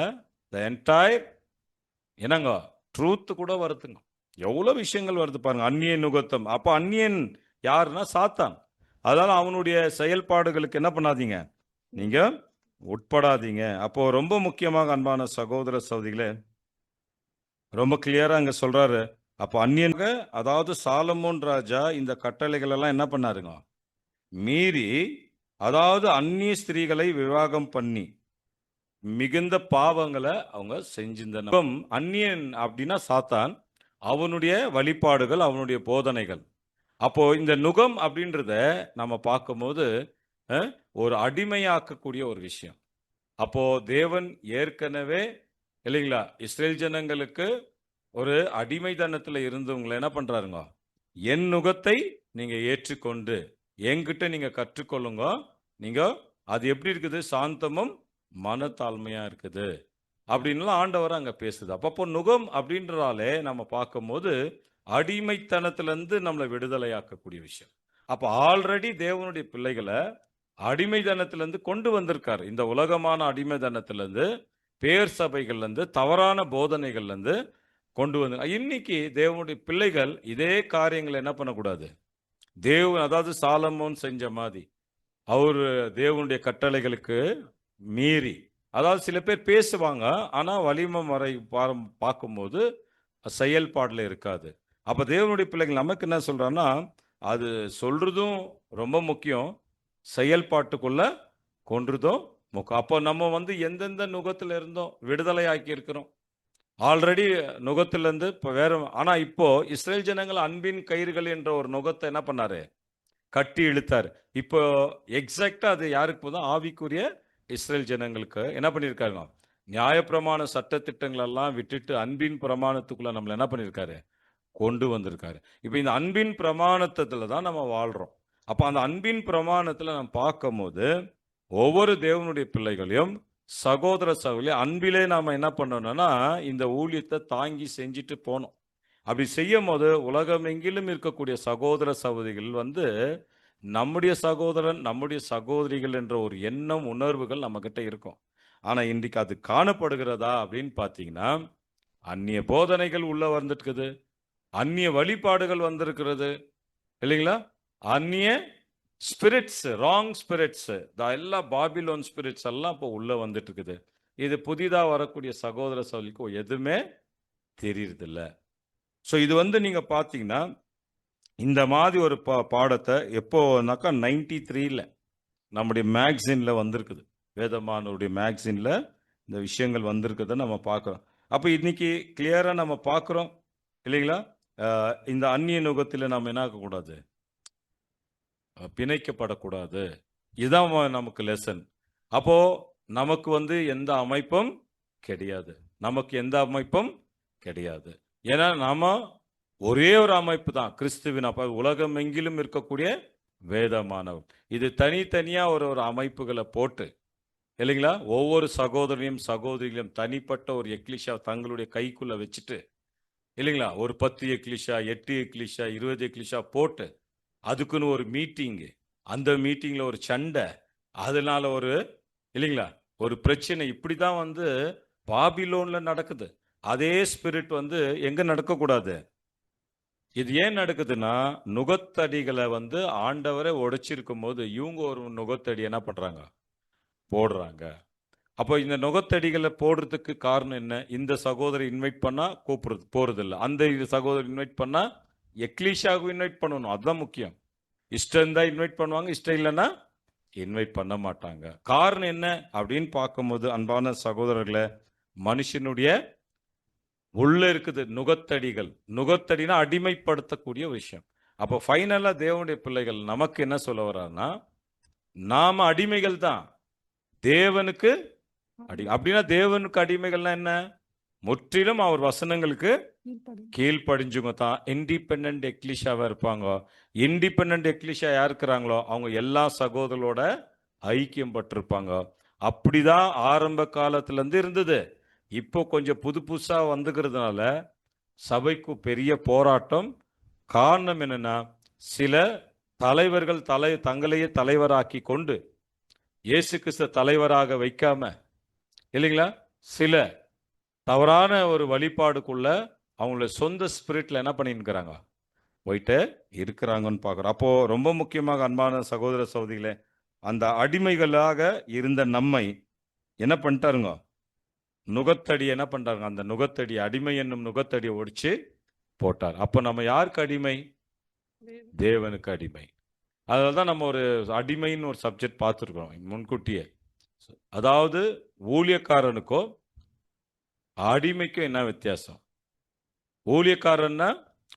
த என்டையர் என்னங்க ட்ரூத் கூட வருதுங்க. எவ்வளவு விஷயங்கள் வருது பாருங்க. அந்நிய நுகத்தம். அப்ப அந்நியன் யாருன்னா சாத்தான். அதனால அவனுடைய செயல்பாடுகளுக்கு என்ன பண்ணாதீங்க, நீங்க உட்படாதீங்க. அப்போ ரொம்ப முக்கியமாக அன்பான சகோதர சகோதரிகளே, ரொம்ப கிளியரா அங்க சொல்றாரு. அப்போ அந்நியனாக, அதாவது சாலமோன் ராஜா இந்த கட்டளைகள் எல்லாம் என்ன பண்ணாருங்க? மீறி அதாவது அந்நிய ஸ்திரீகளை விவாகம் பண்ணி மிகுந்த பாவங்களை அவங்க செஞ்சிருந்தனர். அந்நியன் அப்படின்னா சாத்தான், அவனுடைய வழிபாடுகள், அவனுடைய போதனைகள். அப்போ இந்த நுகம் அப்படின்றத நம்ம பார்க்கும்போது ஒரு அடிமையாக்கக்கூடிய ஒரு விஷயம். அப்போ தேவன் ஏற்கனவே இல்லைங்களா இஸ்ரேல் ஜனங்களுக்கு ஒரு அடிமைத்தனத்துல இருந்தவங்களை என்ன பண்றாருங்க, என் நுகத்தை நீங்க ஏற்றுக்கொண்டு என்கிட்ட நீங்க கற்றுக்கொள்ளுங்க, நீங்க அது எப்படி இருக்குது, சாந்தமும் மனத்தாழ்மையா இருக்குது அப்படின்லாம் ஆண்டவர் அங்க பேசுது. அப்போ நுகம் அப்படின்றாலே நம்ம பார்க்கும்போது அடிமைத்தனத்திலிருந்து நம்மளை விடுதலையாக்கக்கூடிய விஷயம். அப்ப ஆல்ரெடி தேவனுடைய பிள்ளைகளை அடிமைத்தனத்திலிருந்து கொண்டு வந்திருக்காரு. இந்த உலகமான அடிமைத்தனத்திலிருந்து, பேர் சபைகள்ல இருந்து, தவறான போதனைகள்ல இருந்து கொண்டு வந்து இன்னைக்கு தேவனுடைய பிள்ளைகள் இதே காரியங்களை என்ன பண்ணக்கூடாது, தேவன் அதாவது சாலமோன் செஞ்ச மாதிரி அவரு தேவனுடைய கட்டளைகளுக்கு மீறி, அதாவது சில பேர் பேசுவாங்க ஆனா வலிமை முறை பார்க்கும்போது செயல்பாடுல இருக்காது. அப்ப தேவனுடைய பிள்ளைகள் நமக்கு என்ன சொல்றான்னா, அது சொல்றதும் ரொம்ப முக்கியம், செயல்பாட்டுக்குள்ள கொன்றதும் முக்கியம். அப்போ நம்ம எந்தெந்த நுகத்துல இருந்தோம் விடுதலை ஆக்கி இருக்கிறோம், ஆல்ரெடி நுகத்திலிருந்து இப்போ வேற. ஆனா இப்போ இஸ்ரேல் ஜனங்கள் அன்பின் கயிறுகள் என்ற ஒரு நுகத்தை என்ன பண்ணாரு, கட்டி இழுத்தாரு. இப்போ எக்ஸாக்டா அது யாருக்கு போதும், ஆவிக்குரிய இஸ்ரேல் ஜனங்களுக்கு என்ன பண்ணியிருக்காங்க, நியாயப்பிரமாண சட்ட திட்டங்கள் எல்லாம் விட்டுட்டு அன்பின் பிரமாணத்துக்குள்ள நம்மள என்ன பண்ணியிருக்காரு, கொண்டு வந்திருக்காரு. இப்போ இந்த அன்பின் பிரமாணத்துல தான் நம்ம வாழ்றோம். அப்ப அந்த அன்பின் பிரமாணத்துல நம்ம பார்க்கும்போது ஒவ்வொரு தேவனுடைய பிள்ளைகளையும் சகோதர சகோதரி அன்பிலே நாம என்ன பண்ணணும்னா இந்த ஊழியத்தை தாங்கி செஞ்சுட்டு போனோம். அப்படி செய்யும் போது உலகமெங்கிலும் இருக்கக்கூடிய சகோதர சகோதரிகள் நம்முடைய சகோதரன் நம்முடைய சகோதரிகள் என்ற ஒரு எண்ணம் உணர்வுகள் நம்ம கிட்ட இருக்கும். ஆனா இன்றைக்கு அது காணப்படுகிறதா அப்படின்னு பாத்தீங்கன்னா, அந்நிய போதனைகள் உள்ள வந்துட்டுக்குது, அந்நிய வழிபாடுகள் வந்திருக்கிறது இல்லைங்களா, அந்நிய ஸ்பிரிட்ஸ், ராங் ஸ்பிரிட்ஸ், எல்லா பாபிலோன் ஸ்பிரிட்ஸ் எல்லாம் இப்போ உள்ள வந்துட்டு இருக்குது. இது புதிதா வரக்கூடிய சகோதர சகோதரிக்கு எதுவுமே தெரியறதில்ல. ஸோ இது நீங்க பாத்தீங்கன்னா இந்த மாதிரி ஒரு பாடத்தை எப்போனாக்கா 93ல நம்முடைய மேக்சின்ல வந்திருக்குது, வேதமானவருடைய மேக்சின்ல இந்த விஷயங்கள் வந்திருக்குதை நம்ம பார்க்குறோம். அப்போ இன்னைக்கு கிளியரா நம்ம பார்க்குறோம் இல்லைங்களா, இந்த அந்நிய நுகத்தில் நம்ம என்ன ஆகக்கூடாது, பிணைக்கப்படக்கூடாது. இதுதான் நமக்கு லெசன். அப்போ நமக்கு எந்த அமைப்பும் கிடையாது, நமக்கு எந்த அமைப்பும் கிடையாது. ஏன்னா நாம ஒரே ஒரு அமைப்பு தான், கிறிஸ்துவின். அப்ப உலகம் எங்கிலும் இருக்கக்கூடிய வேதமானவர். இது தனித்தனியா ஒரு ஒரு அமைப்புகளை போட்டு இல்லைங்களா, ஒவ்வொரு சகோதரனையும் சகோதரிகளையும் தனிப்பட்ட ஒரு எக்லிஷா தங்களுடைய கைக்குள்ள வச்சுட்டு இல்லைங்களா, ஒரு 10 எக்லிஷா 8 எக்லிஷா 20 எக்லிஷா போட்டு அதுக்குன்னு ஒரு மீட்டிங், அந்த மீட்டிங்ல ஒரு சண்டை, அதனால ஒரு இல்லைங்களா ஒரு பிரச்சனை, இப்படிதான் பாபிலோன்ல நடக்குது. அதே ஸ்பிரிட் எங்க நடக்கக்கூடாது. இது ஏன் நடக்குதுன்னா, நுகத்தடிகளை ஆண்டவரை உடைச்சிருக்கும் போது இவங்க ஒரு நுகத்தடி என்ன பண்றாங்க, போடுறாங்க. அப்போ இந்த நுகத்தடிகளை போடுறதுக்கு காரணம் என்ன, இந்த சகோதரி இன்வைட் பண்ணா கூப்பிடுறது போறது இல்லை, அந்த சகோதரி இன்வைட் பண்ணா எக்லீஷாவுக்கு இன்வைட் பண்ணணும், அதுதான் முக்கியம். இஷ்டம் இருந்தா இன்வைட் பண்ணுவாங்க, இஷ்டம் இல்லைன்னா இன்வைட் பண்ண மாட்டாங்க. காரணம் என்ன அப்படின்னு பார்க்கும்போது அன்பான சகோதரர்களை, மனுஷனுடைய உள்ள இருக்குது நுகத்தடிகள். நுகத்தடினா அடிமைப்படுத்தக்கூடிய விஷயம். அப்போ ஃபைனலா தேவனுடைய பிள்ளைகள் நமக்கு என்ன சொல்ல வர்றாருன்னா, நாம அடிமைகள் தான் தேவனுக்கு அப்படின்னா தேவனுக்கு அடிமைகள்னா என்ன, முற்றிலும் அவர் வசனங்களுக்கு கீழ்ப்படிஞ்சுங்க தான் இண்டிபெண்ட் எக்லிஷாவா இருப்பாங்க. இண்டிபெண்ட் எக்லிஷா யார் இருக்கிறாங்களோ அவங்க எல்லா சகோதரரோட ஐக்கியம் பட்டிருப்பாங்க. அப்படிதான் ஆரம்ப காலத்துல இருந்து இருந்தது. இப்போ கொஞ்சம் புதுசா வந்துக்கிறதுனால சபைக்கு பெரிய போராட்டம். காரணம் என்னன்னா, சில தலைவர்கள் தங்களையே தலைவராக்கி கொண்டு இயேசு கிறிஸ்து தலைவராக வைக்காம இல்லைங்களா, சில தவறான ஒரு வழிபாடுக்குள்ள அவங்களோட சொந்த ஸ்பிரிட்ல என்ன பண்ணிருக்கிறாங்க, போயிட்டு இருக்கிறாங்கன்னு பார்க்குறோம். அப்போ ரொம்ப முக்கியமாக அன்பான சகோதர சகோதரிகளே, அந்த அடிமைகளாக இருந்த நம்மை என்ன பண்ணிட்டாருங்க, நுகத்தடி என்ன பண்றாங்க, அந்த நுகத்தடி அடிமை என்னும் நுகத்தடியை ஒடிச்சு போட்டார். அப்போ நம்ம யாருக்கு அடிமை, தேவனுக்கு அடிமை. அதனால தான் நம்ம ஒரு அடிமைன்னு ஒரு சப்ஜெக்ட் பார்த்துருக்கோம் முன்கூட்டியே. அதாவது ஊழியக்காரனுக்கோ அடிமைக்கும் என்ன வித்தியாசம்? ஊழியக்காரன்னா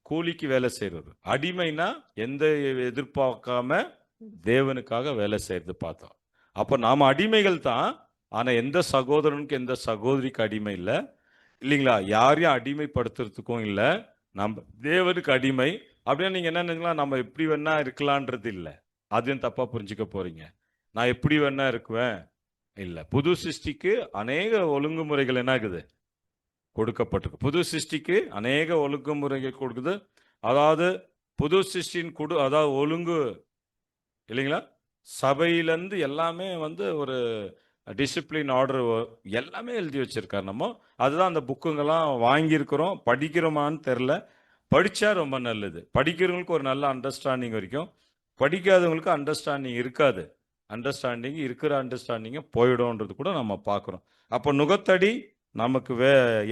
கூலிக்கு வேலை செய்யறது, அடிமைனா எந்த எதிர்பார்க்காம தேவனுக்காக வேலை செய்யறது பார்த்தோம். அப்ப நாம அடிமைகள் தான். ஆனா எந்த சகோதரனுக்கு எந்த சகோதரிக்கு அடிமை இல்லை, இல்லைங்களா? யாரையும் அடிமைப்படுத்துறதுக்கும் இல்லை. நம்ம தேவனுக்கு அடிமை. அப்படியே நீங்க என்ன நினைக்கலாம், நம்ம எப்படி வேணா இருக்கலான்றது இல்லை. அதையும் தப்பா புரிஞ்சுக்க போறீங்க. நான் எப்படி வேணா இருக்குவேன் இல்ல. புது சிருஷ்டிக்கு அநேக ஒழுங்குமுறைகள் என்ன ஆகுது, கொடுக்கப்பட்டிருக்கு. புது சிருஷ்டிக்கு அநேக ஒழுங்குமுறைகள் கொடுக்குது. அதாவது புது சிருஷ்டின் அதாவது ஒழுங்கு, இல்லைங்களா? சபையிலேருந்து எல்லாமே வந்து ஒரு டிசிப்ளின் ஆர்டர் எல்லாமே எழுதி வச்சிருக்காரு. நம்ம அதுதான் அந்த புக்குங்கெல்லாம் வாங்கியிருக்கிறோம். படிக்கிறோமான்னு தெரில. படித்தா ரொம்ப நல்லது. படிக்கிறவங்களுக்கு ஒரு நல்ல அண்டர்ஸ்டாண்டிங் வரைக்கும், படிக்காதவங்களுக்கு அண்டர்ஸ்டாண்டிங் இருக்காது. அண்டர்ஸ்டாண்டிங் இருக்கிற அண்டர்ஸ்டாண்டிங்கை போயிடும்ன்றது கூட நம்ம பார்க்குறோம். அப்போ நுகத்தடி நமக்கு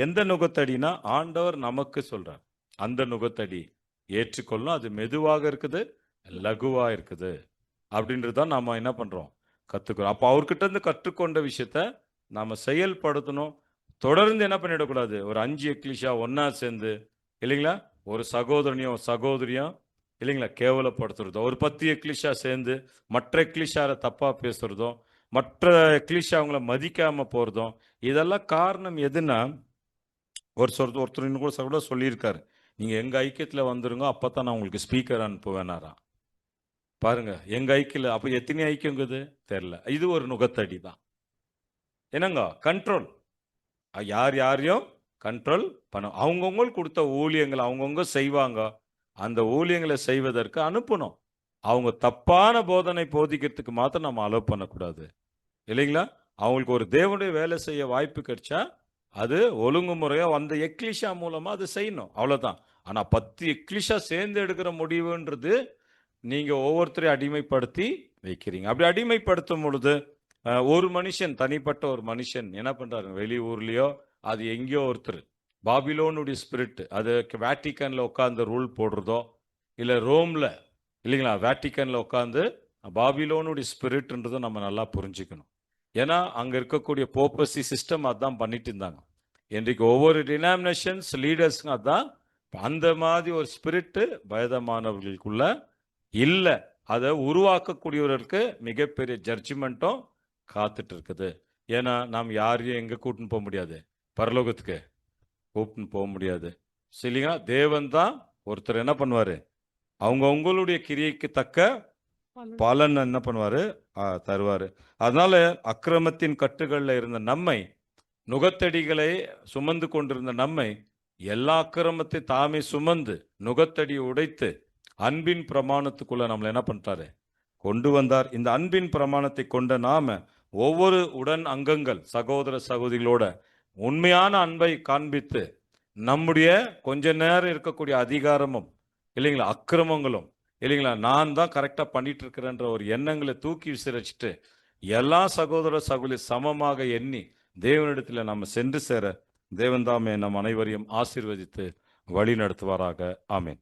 எந்த நுகத்தடினா ஆண்டவர் நமக்கு சொல்றார். அந்த நுகத்தடி ஏற்றுக்கொள்ளும். அது மெதுவாக இருக்குது, லகுவா இருக்குது அப்படின்றது தான் நாம என்ன பண்றோம், கத்துக்கிறோம். அப்போ அவர்கிட்ட இருந்து கற்றுக்கொண்ட விஷயத்த நாம செயல்படுத்தணும். தொடர்ந்து என்ன பண்ணிடக்கூடாது, ஒரு 5 எக்லிஷா ஒன்னா சேர்ந்து, இல்லைங்களா, ஒரு சகோதரனையும் சகோதரியும், இல்லைங்களா, கேவலப்படுத்துறதோ, ஒரு 10 எக்லிஷா சேர்ந்து மற்ற எக்லிஷாரை தப்பா பேசுறதும், மற்ற எக்லிஷா அவங்கள மதிக்காம போறதும், இதெல்லாம் காரணம் எதுனா, ஒருத்தர் இன்னும் கூட சொல்லியிருக்காரு, நீங்க எங்க ஐக்கியத்துல வந்துருங்க, அப்பதான் நான் உங்களுக்கு ஸ்பீக்கர் அனுப்புவேனாராம். பாருங்க, எங்க ஐக்கியம். அப்ப எத்தனை ஐக்கியங்குது தெரியல. இது ஒரு நுகத்தடி தான். என்னங்க, கண்ட்ரோல். யார் யாரையும் கண்ட்ரோல் பண்ண, அவங்கவுங்களுக்கு கொடுத்த ஊழியங்களை அவங்கவுங்க செய்வாங்க. அந்த ஊழியங்களை செய்வதற்கு அனுப்பணும். அவங்க தப்பான போதனை போதிக்கிறதுக்கு மாத்திரம் நம்ம அலோவ் பண்ணக்கூடாது, இல்லைங்களா? அவங்களுக்கு ஒரு தேவனுடைய வேலை செய்ய வாய்ப்பு கிடைச்சா அது ஒழுங்குமுறையா அந்த எக்லிஷா மூலமா அது செய்யணும், அவ்வளவுதான். ஆனா 10 எக்லிஷா சேர்ந்து எடுக்கிற முடிவுன்றது நீங்க ஒவ்வொருத்தரையும் அடிமைப்படுத்தி வைக்கிறீங்க. அப்படி அடிமைப்படுத்தும் பொழுது ஒரு மனுஷன், தனிப்பட்ட ஒரு மனுஷன் என்ன பண்றாரு, வெளியூர்லயோ அது எங்கேயோ ஒருத்தர் பாபிலோனுடைய ஸ்பிரிட், அது வேட்டிக்கன்ல உட்காந்து ரூல் போடுறதோ, இல்ல ரோம்ல, இல்லைங்களா, வேட்டிக்கன்ல உட்காந்து பாபிலோனுடைய ஸ்பிரிட்ன்றதை நம்ம நல்லா புரிஞ்சுக்கணும். ஏன்னா அங்க இருக்கக்கூடிய போப்பசி சிஸ்டம் அதான் பண்ணிட்டு இருந்தாங்க. இன்றைக்கு ஒவ்வொரு டினாமினேஷன்ஸ் லீடர்ஸ்க்கும் அதான். அந்த மாதிரி ஒரு ஸ்பிரிட் பயதமானவர்களுக்குள்ள இல்லை. அதை உருவாக்கக்கூடியவர்களுக்கு மிகப்பெரிய ஜட்ஜ்மெண்ட்டும் காத்துட்டு இருக்குது. ஏன்னா நாம் யாரையும் எங்க கூட்டின்னு போக முடியாது, பரலோகத்துக்கு கூப்பிட்டு போக முடியாது, இல்லைங்களா? தேவன் தான் ஒருத்தர் என்ன பண்ணுவாரு, அவங்களுடைய கிரியைக்கு தக்க பலன் என்ன பண்ணுவாரு, தருவாரு. அதனால அக்கிரமத்தின் கட்டுகள்ல இருந்த நம்மை, நுகத்தடிகளை சுமந்து கொண்டிருந்த நம்மை, எல்லா அக்கிரமத்தை தாமே சுமந்து நுகத்தடியை உடைத்து அன்பின் பிரமாணத்துக்குள்ள நம்மளை என்ன பண்ணிட்டாரு, கொண்டு வந்தார். இந்த அன்பின் பிரமாணத்தை கொண்ட நாம ஒவ்வொரு உடன் அங்கங்கள் சகோதர சகோதரிகளோட உண்மையான அன்பை காண்பித்து நம்முடைய கொஞ்ச நேரம் இருக்கக்கூடிய அதிகாரமும், இல்லைங்களா, அக்கிரமங்களும், இல்லைங்களா, நான் தான் கரெக்டா பண்ணிட்டு இருக்கிறேன்ற ஒரு எண்ணங்களை தூக்கி விசிரிச்சுட்டு எல்லா சகோதர சகோதரி சமமாக எண்ணி தேவனிடத்துல நம்ம சென்று சேர தேவன் தாமே நம் அனைவரையும் ஆசீர்வதித்து வழி நடத்துவாராக. ஆமேன்.